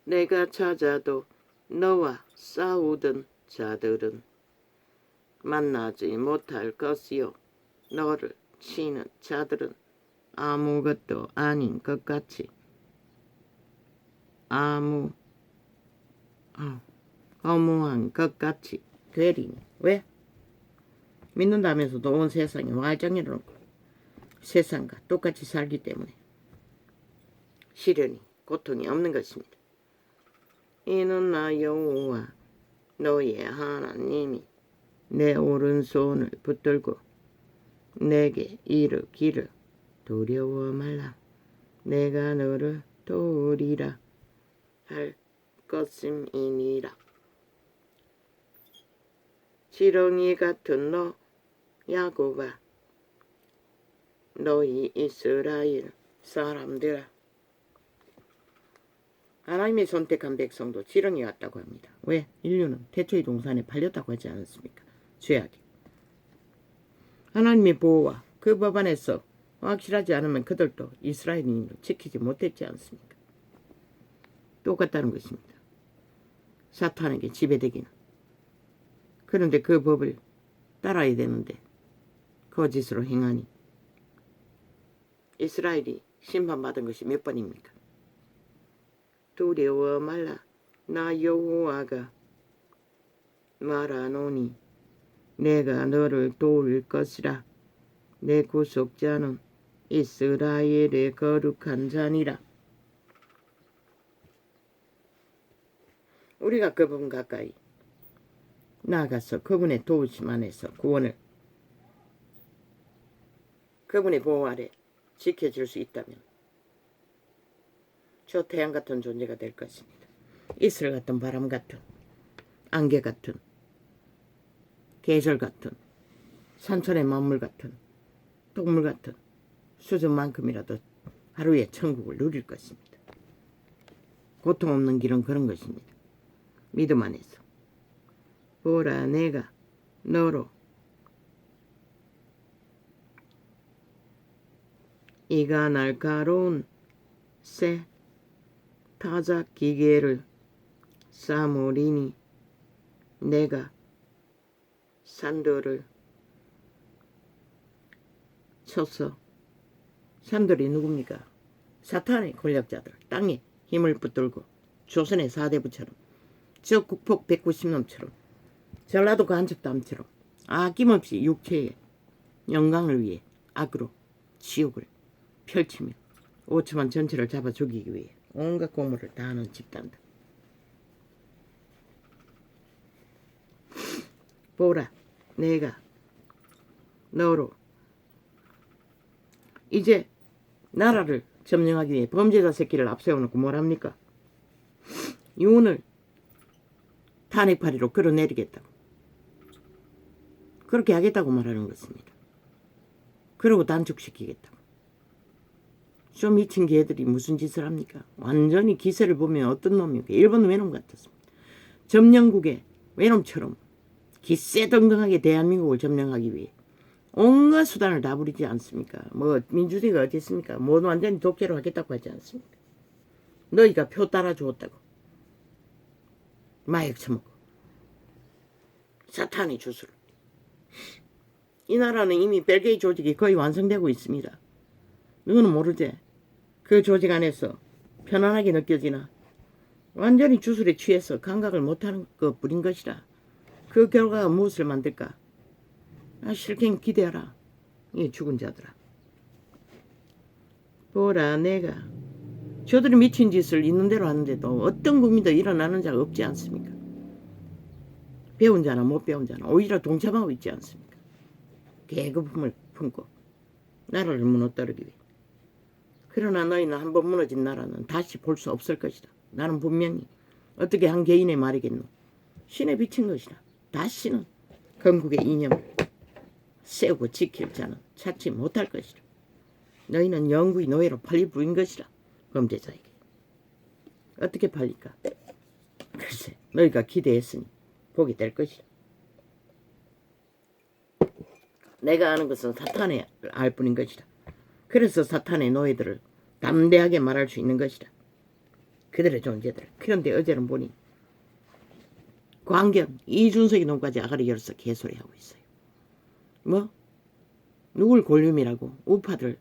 내가 찾아도 너와 싸우던 자들은 만나지 못할 것이요 너를 치는 자들은 아무것도 아닌 것 같이 허무한 것 같이 되리니. 왜? 믿는다면서도 온 세상에 말짱이를 놓고 세상과 똑같이 살기 때문에 시련이 고통이 없는 것입니다. 이는 나 여호와 너의 하나님이 내 오른손을 붙들고 내게 이르기를 두려워 말라. 내가 너를 도우리라 할 것임이니라. 지렁이 같은 너 야곱아, 너희 이스라엘 사람들아. 하나님의 선택한 백성도 지렁이 같다고 합니다. 왜? 인류는 태초의 동산에 팔렸다고 하지 않았습니까? 죄악이. 하나님의 보호와 그 법안에서 확실하지 않으면 그들도 이스라엘인을 지키지 못했지 않습니까? 똑같다는 것입니다. 사탄에게 지배되기는. 그런데 그 법을 따라야 되는데 거짓으로 행하니 이스라엘이 심판받은 것이 몇 번입니까? 두려워 말라. 나 여호와가 말하노니 내가 너를 도울 것이라. 내 구속자는 이스라엘의 거룩한 자니라. 우리가 그분 가까이 나아가서 그분의 도우심 안에서 구원을 그분의 보호 아래 지켜줄 수 있다면 저 태양 같은 존재가 될 것입니다. 이슬 같은 바람 같은 안개 같은 계절 같은 산천의 만물 같은 동물 같은 수준만큼이라도 하루에 천국을 누릴 것입니다. 고통 없는 길은 그런 것입니다. 믿음 안에서. 보라 내가 너로 이가 날카로운 새 타작 기계를 삼으리니 내가 산들을 쳐서. 산들이 누굽니까? 사탄의 권력자들, 땅에 힘을 붙들고 조선의 사대부처럼 저 국폭 190nom처럼 전라도 간첩담처럼 아낌없이 육체의 영광을 위해 악으로 지옥을 펼치며 5천만 전체를 잡아 죽이기 위해 온갖 공모를 다하는 집단들. 보라 내가 너로 이제 나라를 점령하기 위해 범죄자 새끼를 앞세워놓고 뭐랍니까? 유언을 탄핵파리로 끌어내리겠다고. 그렇게 하겠다고 말하는 것입니다. 그러고 단축시키겠다고. 좀 미친 개들이 무슨 짓을 합니까? 완전히 기세를 보면 어떤 놈입니까? 일본 외놈 같았습니다. 점령국의 외놈처럼 기세등등하게 대한민국을 점령하기 위해 온갖 수단을 다 부리지 않습니까? 뭐 민주주의가 어디 있습니까? 뭐 완전히 독재로 하겠다고 하지 않습니까? 너희가 표 따라주었다고. 마약 처먹고 사탄의 주술. 이 나라는 이미 벨기에 조직이 거의 완성되고 있습니다. 너는 모르지? 그 조직 안에서 편안하게 느껴지나? 완전히 주술에 취해서 감각을 못하는 것 뿐인 것이라. 그 결과가 무엇을 만들까? 실갱 기대하라. 이 죽은 자들아. 보라 내가 저들이 미친 짓을 있는 대로 하는데도 어떤 국민도 일어나는 자가 없지 않습니까? 배운 자나 못 배운 자나 오히려 동참하고 있지 않습니까? 계급품을 품고 나라를 무너뜨리기 위해. 그러나 너희는 한번 무너진 나라는 다시 볼 수 없을 것이다. 나는 분명히 어떻게 한 개인의 말이겠노. 신에 비친 것이다. 다시는 건국의 이념을 세우고 지킬 자는 찾지 못할 것이라. 너희는 영구히 노예로 팔릴 뿐인 것이라. 범죄자에게. 어떻게 팔릴까? 글쎄 너희가 기대했으니 보게 될 것이라. 내가 아는 것은 사탄의 알 뿐인 것이라. 그래서 사탄의 노예들을 담대하게 말할 수 있는 것이라. 그들의 존재들. 그런데 어제는 보니 광경 이준석이 놈까지 아가리 열어서 개소리하고 있어요. 뭐? 누굴 골룸이라고? 우파들.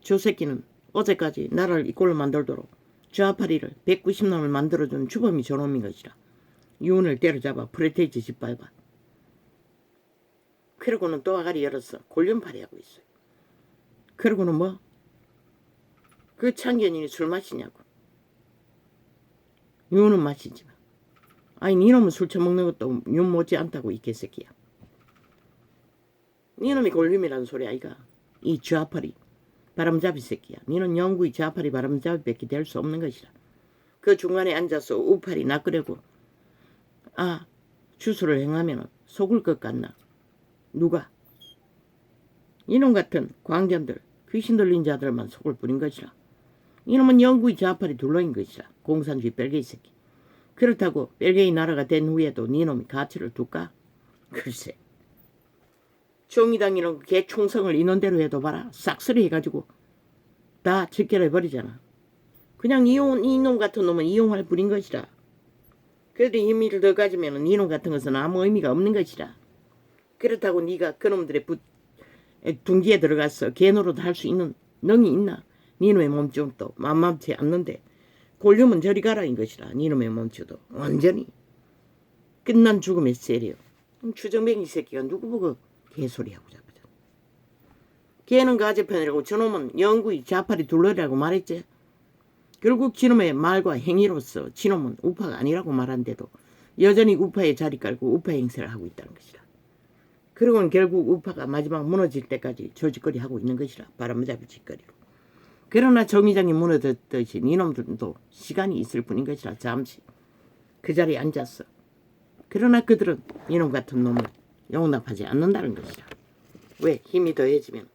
저 새끼는 어제까지 나라를 이꼴로 만들도록 좌파리를 190nom을 만들어준 주범이 저놈인 것이라. 유언을 때려잡아 프레테이지 짓밟아. 그러고는 또 아가리 열어서 골룸팔이 하고 있어요. 그러고는 뭐? 그 창견인이 술 마시냐고. 유언은 마시지만. 아니 니놈은 술 처먹는 것도 윤 못지 않다고 이 개새끼야. 니놈이 골룸이라는 소리 아이가. 이 좌파리 바람잡이 새끼야. 니는 영구히 좌파리 바람잡이밖에 될 수 없는 것이라. 그 중간에 앉아서 우파리 낚으려고 주술을 행하면 속을 것 같나? 누가? 이놈 같은 광견들, 귀신 들린 자들만 속을 뿌린 것이라. 이놈은 영구히 좌팔이 둘러인 것이라. 공산주의 벨게이 새끼. 그렇다고 벨게이 나라가 된 후에도 니놈이 가치를 둘까? 글쎄. 정의당 이런 개 총성을 인원대로 해도 봐라. 싹쓸이 해가지고 다 직결해버리잖아. 그냥 이놈 같은 놈은 이용할 뿐인 것이라. 그래도 힘을 더 가지면 이놈 같은 것은 아무 의미가 없는 것이라. 그렇다고 네가 그놈들의 둥지에 들어가서 개노릇 할 수 있는 능이 있나? 니놈의 몸집도 만만치 않는데 골룸은 저리 가라인 것이라. 니놈의 몸집도 완전히 끝난 죽음의 세리요. 추정뱅이 새끼가 누구 보고 개소리하고 잡아줘. 걔는 가재편이라고 저놈은 영구히 좌팔이 둘러라고 말했지. 결국 지놈의 말과 행위로서 지놈은 우파가 아니라고 말한데도 여전히 우파의 자리 깔고 우파 행세를 하고 있다는 것이라. 그러고는 결국 우파가 마지막 무너질 때까지 조직거리 하고 있는 것이라. 바람잡이 짓거리로. 그러나 정의장이 무너졌듯이 이놈들도 시간이 있을 뿐인 것이라. 잠시 그 자리에 앉았어. 그러나 그들은 이놈 같은 놈을 용납하지 않는다는 것이라. 왜? 힘이 더해지면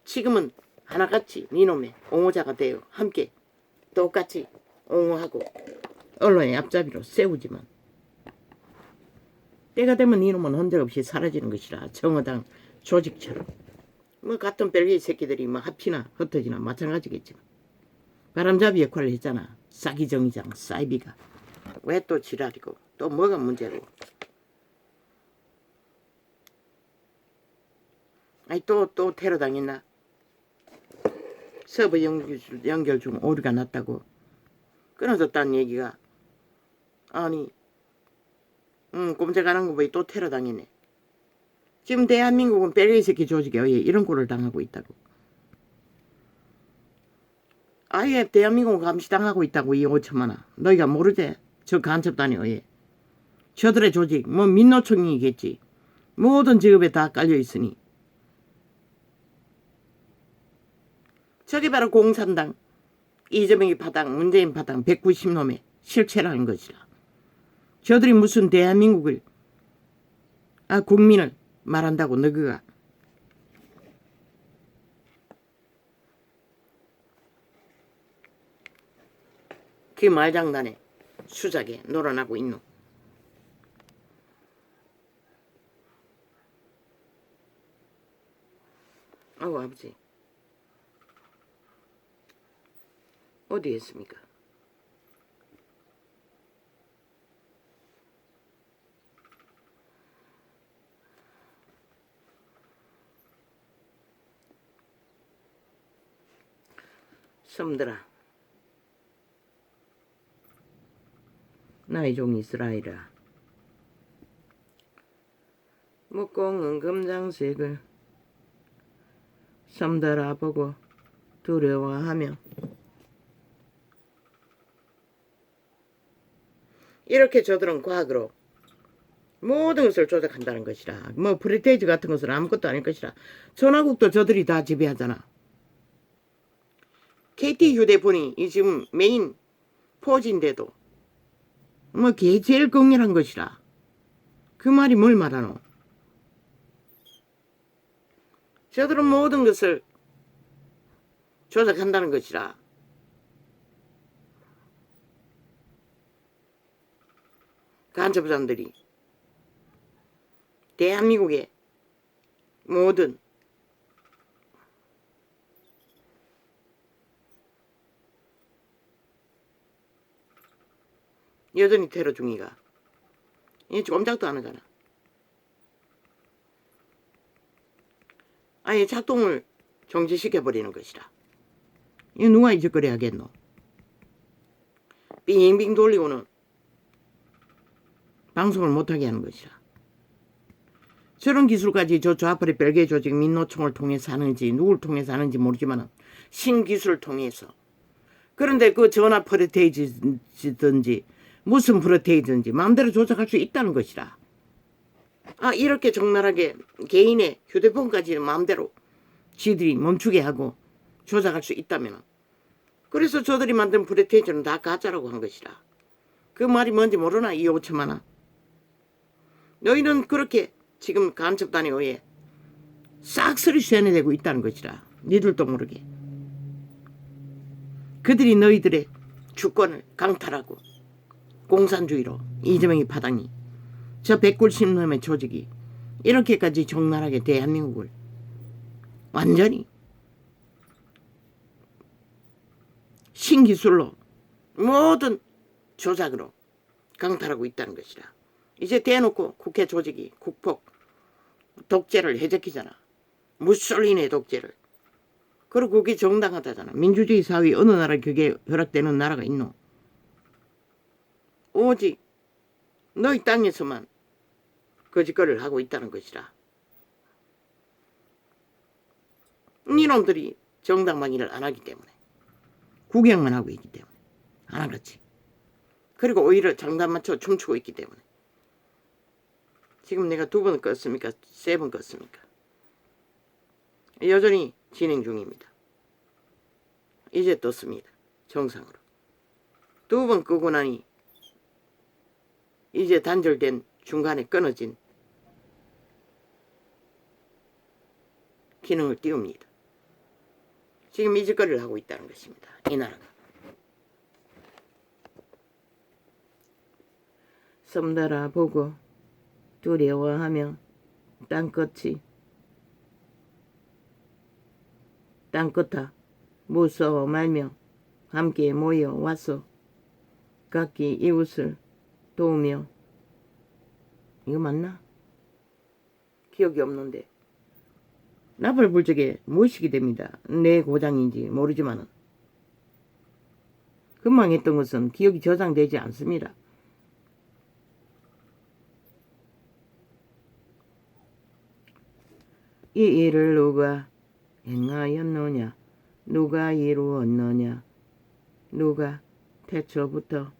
지금은 하나같이 이놈의 옹호자가 되어 함께 똑같이 옹호하고 언론의 앞잡이로 세우지만 때가 되면 이놈은 흔적없이 사라지는 것이라. 정의당 조직처럼. 뭐 같은 벨기에 새끼들이 뭐 합치나 흩어지나 마찬가지겠지만 바람잡이 역할을 했잖아. 싸기 정의장 사이비가. 왜 또 지랄이고 또 뭐가 문제고. 아니 또 테러 당했나? 서버 연결 중 오류가 났다고 끊어졌다는 얘기가. 아니 꼼짝 안 한 거 보니 또 테러 당했네. 지금 대한민국은 벨기에 새끼 조직에 의해 이런 꼴을 당하고 있다고. 아예 대한민국은 감시당하고 있다고. 이 5천만원 너희가 모르지? 저 간첩단에 의해. 저들의 조직 뭐 민노총이겠지. 모든 직업에 다 깔려있으니. 저게 바로 공산당, 이재명이 파당, 문재인 파당 190놈의 실체라는 것이라. 저들이 무슨 대한민국을 국민을 말한다고 너그가. 그 말장난에 수작에 놀아나고 있노. 아우 아버지 어디에 있습니까? 섬들아, 나의 종 이스라엘아, 묵공은 금장색을 섬들아 보고 두려워하며. 이렇게 저들은 과학으로 모든 것을 조작한다는 것이라. 뭐 프리테이지 같은 것은 아무것도 아닐 것이라. 전화국도 저들이 다 지배하잖아. KT 휴대폰이 지금 메인 4G인데도 뭐 그게 제일 강렬한 것이라. 그 말이 뭘 말하노? 저들은 모든 것을 조작한다는 것이라. 간첩자들이 대한민국의 모든 여전히 테러 중이가. 이 꼼짝도 안 하잖아. 아예 작동을 정지시켜버리는 것이라. 이거 누가 이짓거리 하겠노? 빙빙 돌리고는 방송을 못하게 하는 것이라. 저런 기술까지 저 좌파리 벨기에 조직 민노총을 통해서 하는지 누굴 통해서 하는지 모르지만 신기술을 통해서. 그런데 그 전화 프로테이지든지 무슨 프로테이지든지 마음대로 조작할 수 있다는 것이라. 이렇게 적나라하게 개인의 휴대폰까지 마음대로 지들이 멈추게 하고 조작할 수 있다면, 그래서 저들이 만든 프로테이지는 다 가짜라고 한 것이라. 그 말이 뭔지 모르나? 이 5천만원 너희는 그렇게 지금 간첩단에 의해 싹쓸이 쇠뇌되고 있다는 것이라. 니들도 모르게. 그들이 너희들의 주권을 강탈하고 공산주의로 이재명이 파당이 저 190놈의 조직이 이렇게까지 적나라하게 대한민국을 완전히 신기술로 모든 조작으로 강탈하고 있다는 것이라. 이제 대놓고 국회 조직이 국폭 독재를 해제키잖아. 무솔리니의 독재를. 그리고 그게 정당하다잖아. 민주주의 사회 어느 나라 그게 허락되는 나라가 있노? 오직 너희 땅에서만 거짓거리를 하고 있다는 것이라. 이놈들이 정당방 일을 안 하기 때문에 구경만 하고 있기 때문에 안 하겠지. 그리고 오히려 장단 맞춰 춤추고 있기 때문에. 지금 내가 2번 껐습니까? 3번 껐습니까? 여전히 진행 중입니다. 이제 떴습니다. 정상으로. 2번 끄고 나니 이제 단절된 중간에 끊어진 기능을 띄웁니다. 지금 이 짓거리를 하고 있다는 것입니다. 이 나라가. 섬달아 보고 두려워하며 땅끝이 땅끝아 무서워 말며 함께 모여 와서 각기 이웃을 도우며. 이거 맞나? 기억이 없는데 나팔 불 적에 무의식이 됩니다. 내 고장인지 모르지만은 금방 했던 것은 기억이 저장되지 않습니다. 이 일을 누가 행하였느냐, 누가 이루었느냐, 누가 태초부터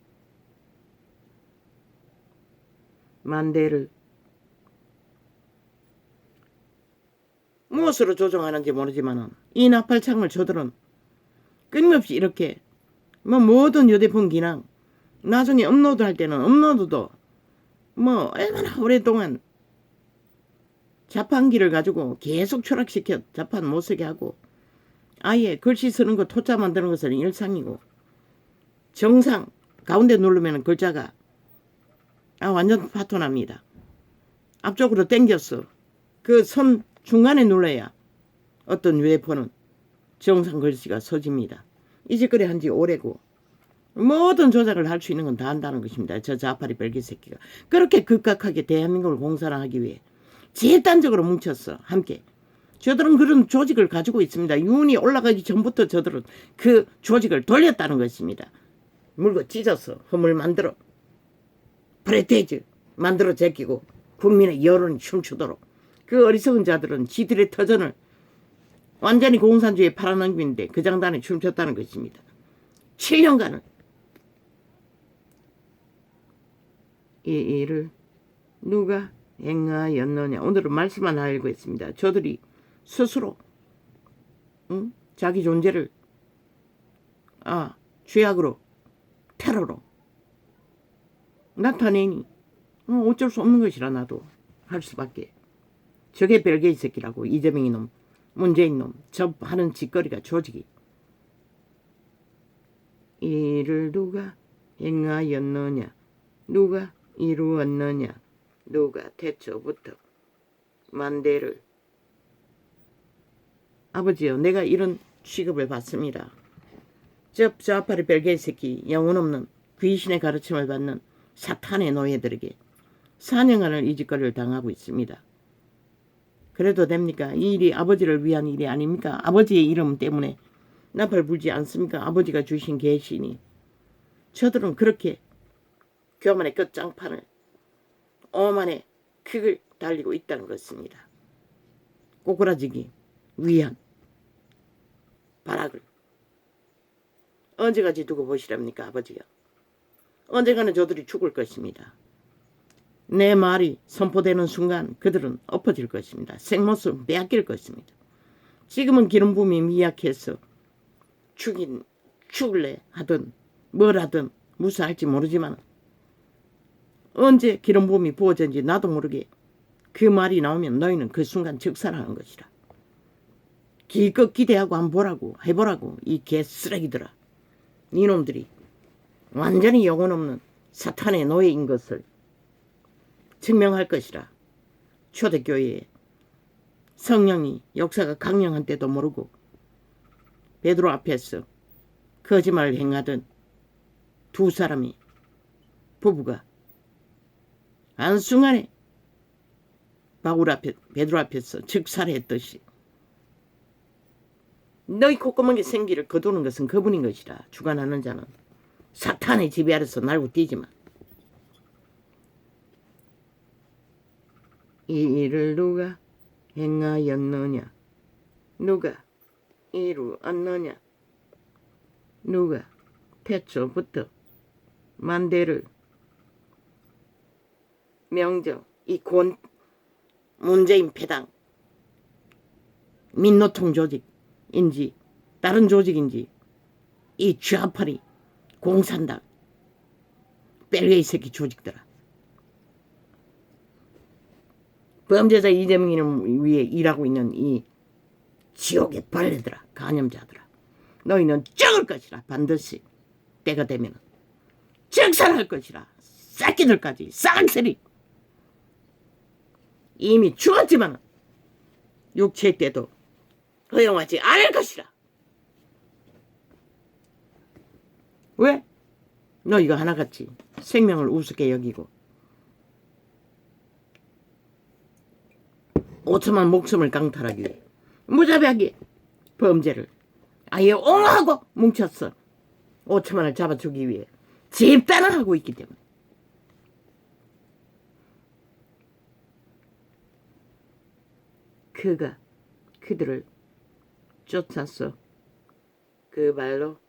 만대를 무엇으로 조종하는지 모르지만은 이 나팔창을 저들은 끊임없이 이렇게 모든 휴대폰 기능 나중에 업로드 할 때는 업로드도 얼마나 오랫동안 자판기를 가지고 계속 추락시켜 자판 못쓰게 하고 아예 글씨 쓰는 거 토자 만드는 것은 일상이고 정상 가운데 누르면 글자가 완전 파토납니다. 앞쪽으로 당겼어. 그 선 중간에 눌러야 어떤 휴대폰은 정상 글씨가 서집니다. 이 짓거리 한지 오래고 모든 조작을 할 수 있는 건 다 한다는 것입니다. 저 자파리 벨기 새끼가. 그렇게 급격하게 대한민국을 공산화하기 위해 집단적으로 뭉쳤어. 함께. 저들은 그런 조직을 가지고 있습니다. 윤이 올라가기 전부터 저들은 그 조직을 돌렸다는 것입니다. 물고 찢어서 허물 만들어 프레테이즈 만들어 제끼고 국민의 여론이 춤추도록. 그 어리석은 자들은 지들의 터전을 완전히 공산주의에 팔아넘기는데 그 장단에 춤췄다는 것입니다. 7년간은 이 일을 누가 행하였느냐. 오늘은 말씀만 하려고 했습니다. 저들이 스스로 자기 존재를 죄악으로 테러로 나타내니 어쩔 수 없는 것이라 나도 할 수밖에. 저게 벨게이 새끼라고. 이재명이 놈, 문재인 놈, 저 하는 짓거리가 조직이. 이를 누가 행하였느냐, 누가 이루었느냐, 누가 태초부터 만대를. 아버지요, 내가 이런 취급을 받습니다. 저 좌파리 벨게이 새끼, 영혼 없는 귀신의 가르침을 받는 사탄의 노예들에게 4년간을 이 짓거리를 당하고 있습니다. 그래도 됩니까? 이 일이 아버지를 위한 일이 아닙니까? 아버지의 이름 때문에 나팔 불지 않습니까? 아버지가 주신 계시니. 저들은 그렇게 교만의 끝장판을 오만의 극을 달리고 있다는 것입니다. 꼬꾸라지기 위한 발악을 언제까지 두고 보시랍니까? 아버지요. 언젠가는 저들이 죽을 것입니다. 내 말이 선포되는 순간 그들은 엎어질 것입니다. 생모습 빼앗길 것입니다. 지금은 기름붐이 미약해서 죽을래 하든 뭘 하든 무사할지 모르지만 언제 기름 부음이 부어졌는지 나도 모르게 그 말이 나오면 너희는 그 순간 즉사하는 것이라. 기껏 기대하고 한번 보라고 해보라고 이 개쓰레기들아. 이놈들이 완전히 영혼 없는 사탄의 노예인 것을 증명할 것이라. 초대교회에 성령이 역사가 강령한 때도 모르고 베드로 앞에서 거짓말을 행하던 두 사람이 부부가 한순간에 베드로 앞에서 즉살했듯이 너희 콧구멍에 생기를 거두는 것은 그분인 것이라. 주관하는 자는 사탄의 지배 아래서 날고 뛰지만 이 일을 누가 행하였느냐, 누가 이루었느냐, 누가 태초부터 만대를 명정 이 문재인 패당 민노통 조직인지 다른 조직인지 이 좌파리 공산당 뺄개이 새끼 조직들아. 범죄자 이재명이를 위해 일하고 있는 이 지옥의 벌레들아, 간염자들아. 너희는 죽을 것이라. 반드시 때가 되면 즉살할 것이라. 새끼들까지 쌍쓰리. 이미 죽었지만 육체의 때도 허용하지 않을 것이라. 왜? 너희가 하나같이 생명을 우습게 여기고 5천만 목숨을 강탈하기 위해 무자비하게 범죄를 아예 옹호하고 뭉쳤어. 5천만을 잡아주기 위해 집단을 하고 있기 때문에 그가 그들을 쫓았어. 그 발로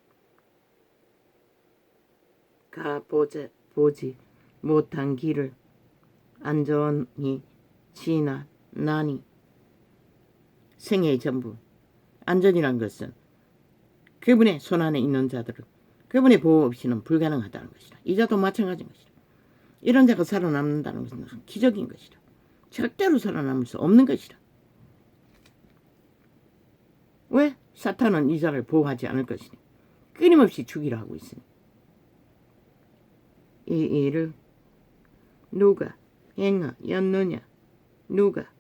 보지 못한 길을 안전히 지나나니. 생애의 전부. 안전이란 것은 그분의 손안에 있는 자들은 그분의 보호 없이는 불가능하다는 것이다. 이자도 마찬가지인 것이다. 이런 자가 살아남는다는 것은 기적인 것이다. 절대로 살아남을 수 없는 것이다. 왜? 사탄은 이 자를 보호하지 않을 것이니. 끊임없이 죽이려 하고 있으니. 이 일을 누가 행하였느냐, 누가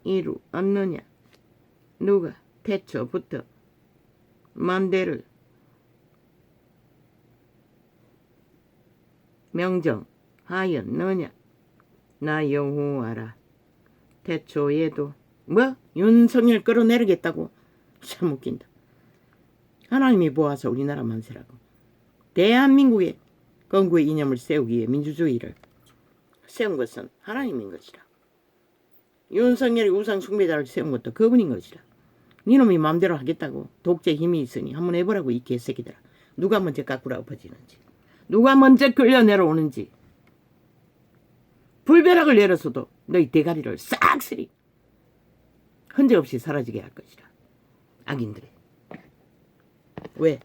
이루었느냐, 누가 태초부터 만대를 명정하였느냐. 나 여호와라. 태초에도 뭐? 윤석열 끌어내리겠다고? 참 웃긴다. 하나님이 보아서 우리나라 만세라고. 대한민국의 건국의 이념을 세우기 위해 민주주의를 세운 것은 하나님인 것이라. 윤석열이 우상 숭배자를 세운 것도 그분인 것이라. 니놈이 마음대로 하겠다고 독재 힘이 있으니 한번 해보라고 이 개새끼들아. 누가 먼저 깎으라 엎어지는지, 누가 먼저 끌려 내려오는지. 불벼락을 내려서도 너희 대가리를 싹쓸이 흔적 없이 사라지게 할 것이라. 악인들이. 왜?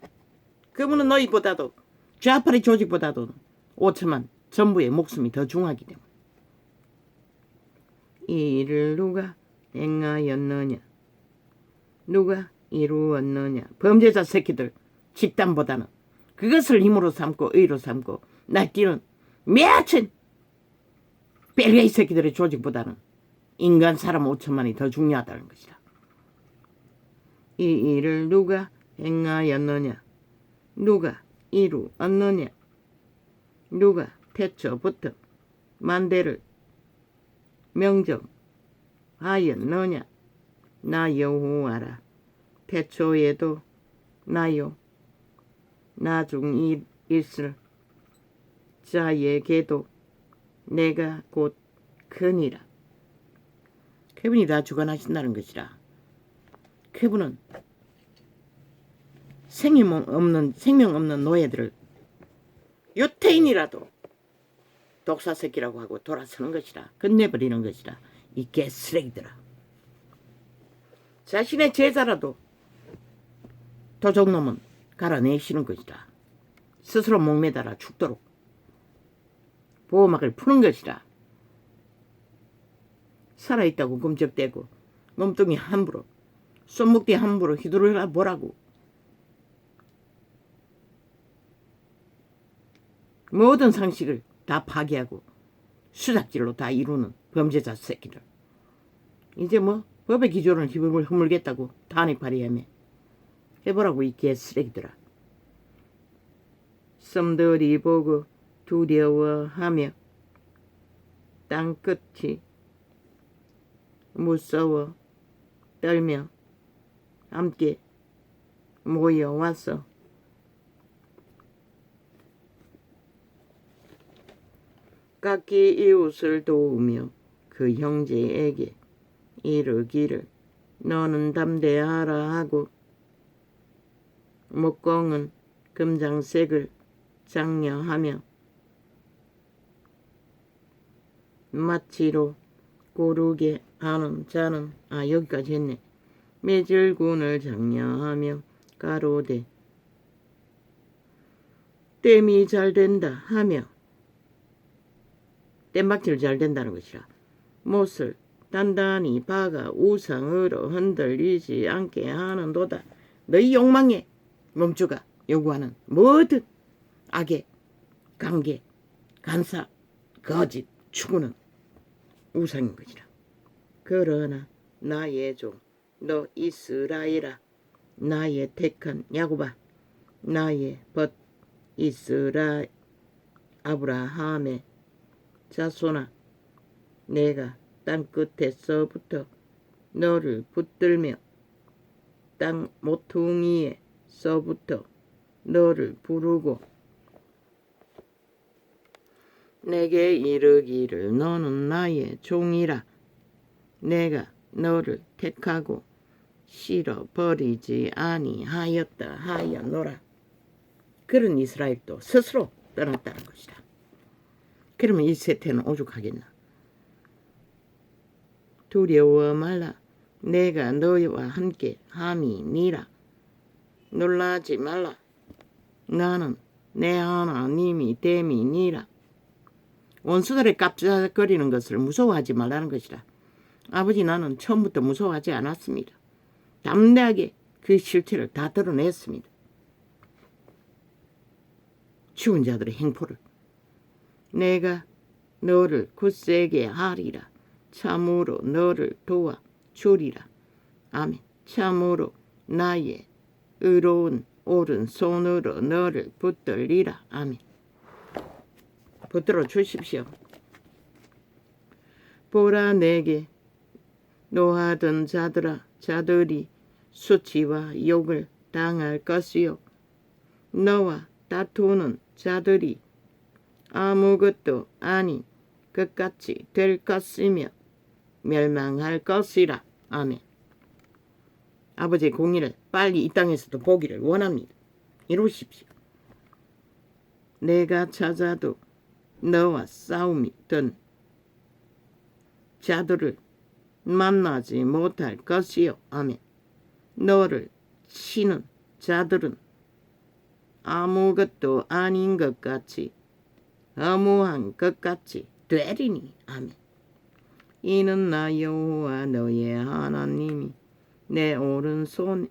그분은 너희보다도 좌파리 조직보다도 5천만 전부의 목숨이 더 중하기 때문에. 이 일을 누가 행하였느냐, 누가 이루었느냐. 범죄자 새끼들 집단보다는 그것을 힘으로 삼고 의로 삼고 날뛰는 미친 뺄개이 새끼들의 조직보다는 인간 사람 5천만이 더 중요하다는 것이다. 이 일을 누가 행하였느냐, 누가 이루었느냐, 누가 태초부터 만대를 명정하였느냐. 나 여호와라. 태초에도 나요, 나중 있을 자에게도 내가 곧 그니라. 그분이 다 주관하신다는 것이라. 그분은 생명 없는 노예들을 유태인이라도 독사새끼라고 하고 돌아서는 것이라. 끝내버리는 것이라. 이 개쓰레기들아. 자신의 제자라도 도적놈은 갈아내시는 것이라. 스스로 목매달아 죽도록 보호막을 푸는 것이라. 살아있다고 꿈쩍대고 몸뚱이 함부로 손목뒤 함부로 휘두르라 보라고. 모든 상식을 다 파괴하고 수작질로 다 이루는 범죄자 새끼들. 이제 뭐 법의 기조를 힘을 허물겠다고 탄핵 발의하며 해보라고 이 개쓰레기들아. 썸들이 보고 두려워하며 땅끝이 무서워 떨며 함께 모여와서 각기 이웃을 도우며 그 형제에게 이르기를 너는 담대하라 하고 목공은 금장색을 장려하며 마치로 고르게 하는 자는 여기까지 했네. 매질군을 장려하며 가로되 땜이 잘 된다 하며 땜박질 잘 된다는 것이라. 못을 단단히 박아 우상으로 흔들리지 않게 하는도다. 너희 욕망에 멈추가 요구하는 모든 악의 관계, 간사, 거짓, 추구는 우상인 것이라. 그러나 나의 종 너 이스라엘아, 나의 택한 야곱아, 나의 벗 이스라엘 아브라함의 자손아, 내가 땅 끝에서부터 너를 붙들며 땅 모퉁이에서부터 너를 부르고 내게 이르기를 너는 나의 종이라. 내가 너를 택하고 실어버리지 아니하였다 하였노라. 그런 이스라엘도 스스로 떠났다는 것이다. 그러면 이 세태는 오죽하겠나. 두려워 말라. 내가 너희와 함께 함이니라. 놀라지 말라. 나는 내 하나님이 됨이니라. 원수들의 깝작거리는 것을 무서워하지 말라는 것이라. 아버지, 나는 처음부터 무서워하지 않았습니다. 담대하게 그 실체를 다 드러냈습니다. 죽은 자들의 행포를. 내가 너를 굳세게 하리라. 참으로 너를 도와 주리라. 아멘. 참으로 나의 의로운 오른손으로 너를 붙들리라. 아멘. 붙들어 주십시오. 보라, 내게 노하던 자들이 수치와 욕을 당할 것이요 너와 다투는 자들이 아무것도 아닌 것같이 될 것이며 멸망할 것이라. 아멘. 아버지의 공의를 빨리 이 땅에서도 보기를 원합니다. 이루십시오. 내가 찾아도 너와 싸움이 든 자들을 만나지 못할 것이요. 아멘. 너를 치는 자들은 아무것도 아닌 것 같이 허무한 것 같이 되리니. 아멘. 이는 나 여호와 너의 하나님이 내 오른손을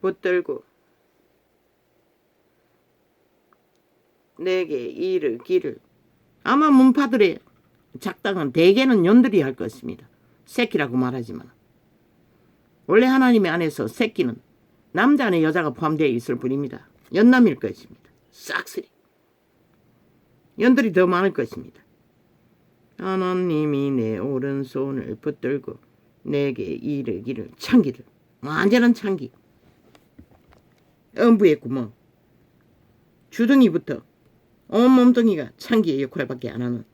붙들고 내게 이르기를. 아마 문파들의 작당은 대개는 년들이 할 것입니다. 새끼라고 말하지만 원래 하나님의 안에서 새끼는 남자 안에 여자가 포함되어 있을 뿐입니다. 연남일 것입니다. 싹쓸이 연들이 더 많을 것입니다. 하나님이 내 오른손을 붙들고 내게 이르기를. 창기들, 완전한 창기, 음부의 구멍, 주둥이부터 온 몸뚱이가 창기의 역할밖에 안 하는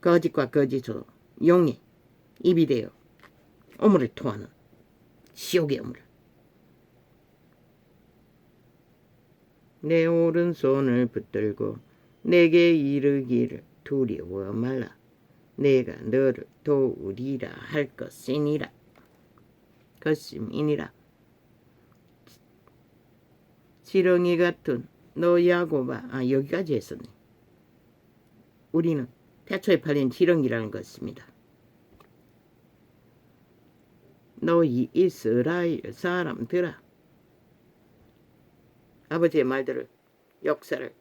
거짓과 거짓으로 용의 입이 되어 어물을 토하는 지옥의 어물. 내 오른손을 붙들고 내게 이르기를 두려워 말라. 내가 너를 도우리라 할 것이니라. 것임이니라. 지렁이 같은 너 야곱아. 여기까지 했었네. 우리는 태초에 팔린 지렁이라는 것입니다. 너희 이스라엘 사람들아, 아버지의 말들을, 역사를,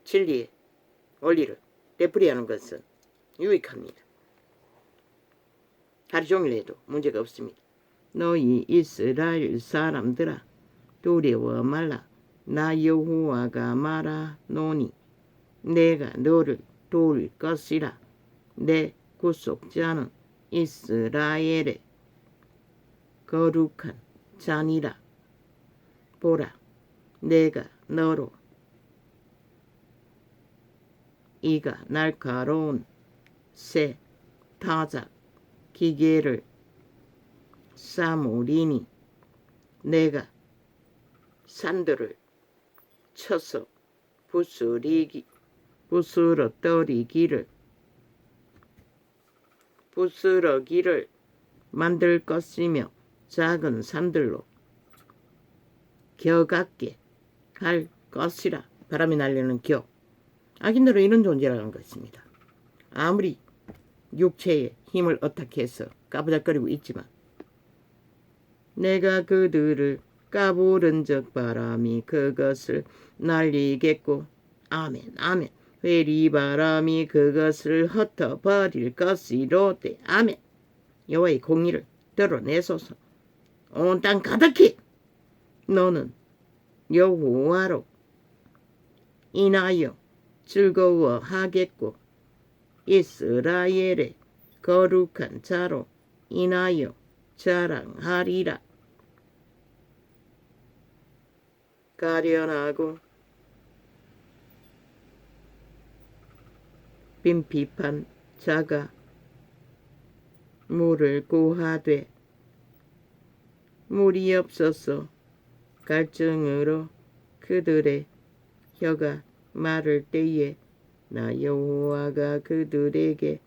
진리의 원리를 되풀이하는 것은 유익합니다. 하루 종일 해도 문제가 없습니다. 너희 이스라엘 사람들아, 두려워 말라. 나 여호와가 말하노니 내가 너를 도울 것이라. 내 구속자는 이스라엘의 거룩한 자니라. 보라, 내가 너로 이가 날카로운 새 타작 기계를 삼으리니 내가 산들을 쳐서 부스러기를 만들 것이며 작은 산들로 겨같게 할 것이라. 바람이 날리는 겨. 악인들은 이런 존재라는 것입니다. 아무리 육체의 힘을 어탁해서 까부작거리고 있지만 내가 그들을 까부른 적 바람이 그것을 날리겠고, 아멘 아멘, 회리 바람이 그것을 흩어버릴 것이로되, 아멘. 여호와의 공의를 드러내소서. 온 땅 가득히 너는 여호와로 인하여 즐거워하겠고 이스라엘의 거룩한 자로 인하여 자랑하리라. 가련하고 빈핍한 자가 물을 구하되 물이 없어서 갈증으로 그들의 혀가 마를 때에 나 여호와가 그들에게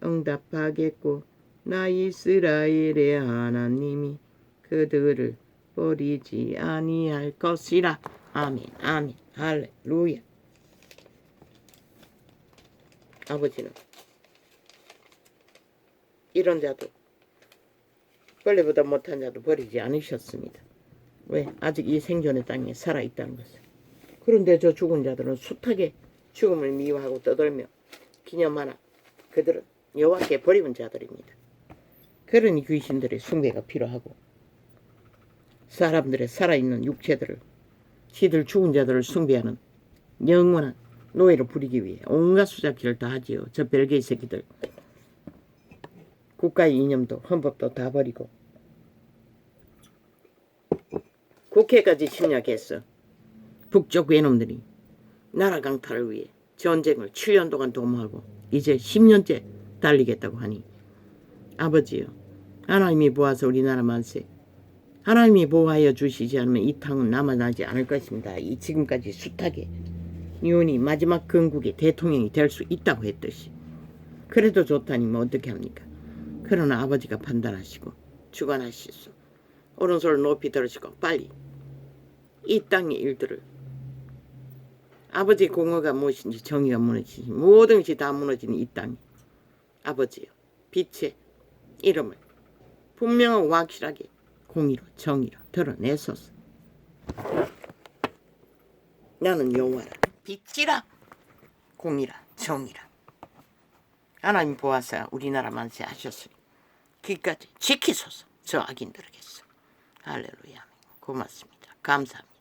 응답하겠고 나 이스라엘의 하나님이 그들을 버리지 아니할 것이라. 아멘 아멘 할렐루야. 아버지는 이런 자도 벌레보다 못한 자도 버리지 않으셨습니다. 왜? 아직 이 생존의 땅에 살아있다는 것을. 그런데 저 죽은 자들은 숱하게 죽음을 미워하고 떠들며 기념하나 그들은 여호와께 버림은 자들입니다. 그러니 귀신들의 숭배가 필요하고 사람들의 살아있는 육체들을, 지들 죽은 자들을 숭배하는 영원한 노예로 부리기 위해 온갖 수작질을 다 하지요. 저 별개의 새끼들. 국가의 이념도 헌법도 다 버리고 국회까지 침략했어. 북쪽 외놈들이 나라 강탈을 위해 전쟁을 7년 동안 도모하고 이제 10년째 달리겠다고 하니, 아버지요, 하나님이 보아서 우리나라 만세, 하나님이 보호하여 주시지 않으면 이 땅은 남아나지 않을 것입니다. 이 지금까지 숱하게 니온이 마지막 건국의 대통령이 될 수 있다고 했듯이. 그래도 좋다니 뭐 어떻게 합니까? 그러나 아버지가 판단하시고 주관하시소. 오른손을 높이 들으시고 빨리 이 땅의 일들을, 아버지의 공허가 무엇인지 정의가 무엇인지 모든 것이 다 무너지는 이 땅에 아버지요, 빛의 이름을 분명하고 확실하게 공의로 정의로 드러내소서. 나는 여호와라, 빛이라, 공의라, 정의라. 하나님 보아서 우리나라 만세 하셨으니 그까지 지키소서. 저 악인들에게서. 할렐루야. 고맙습니다. 감사합니다.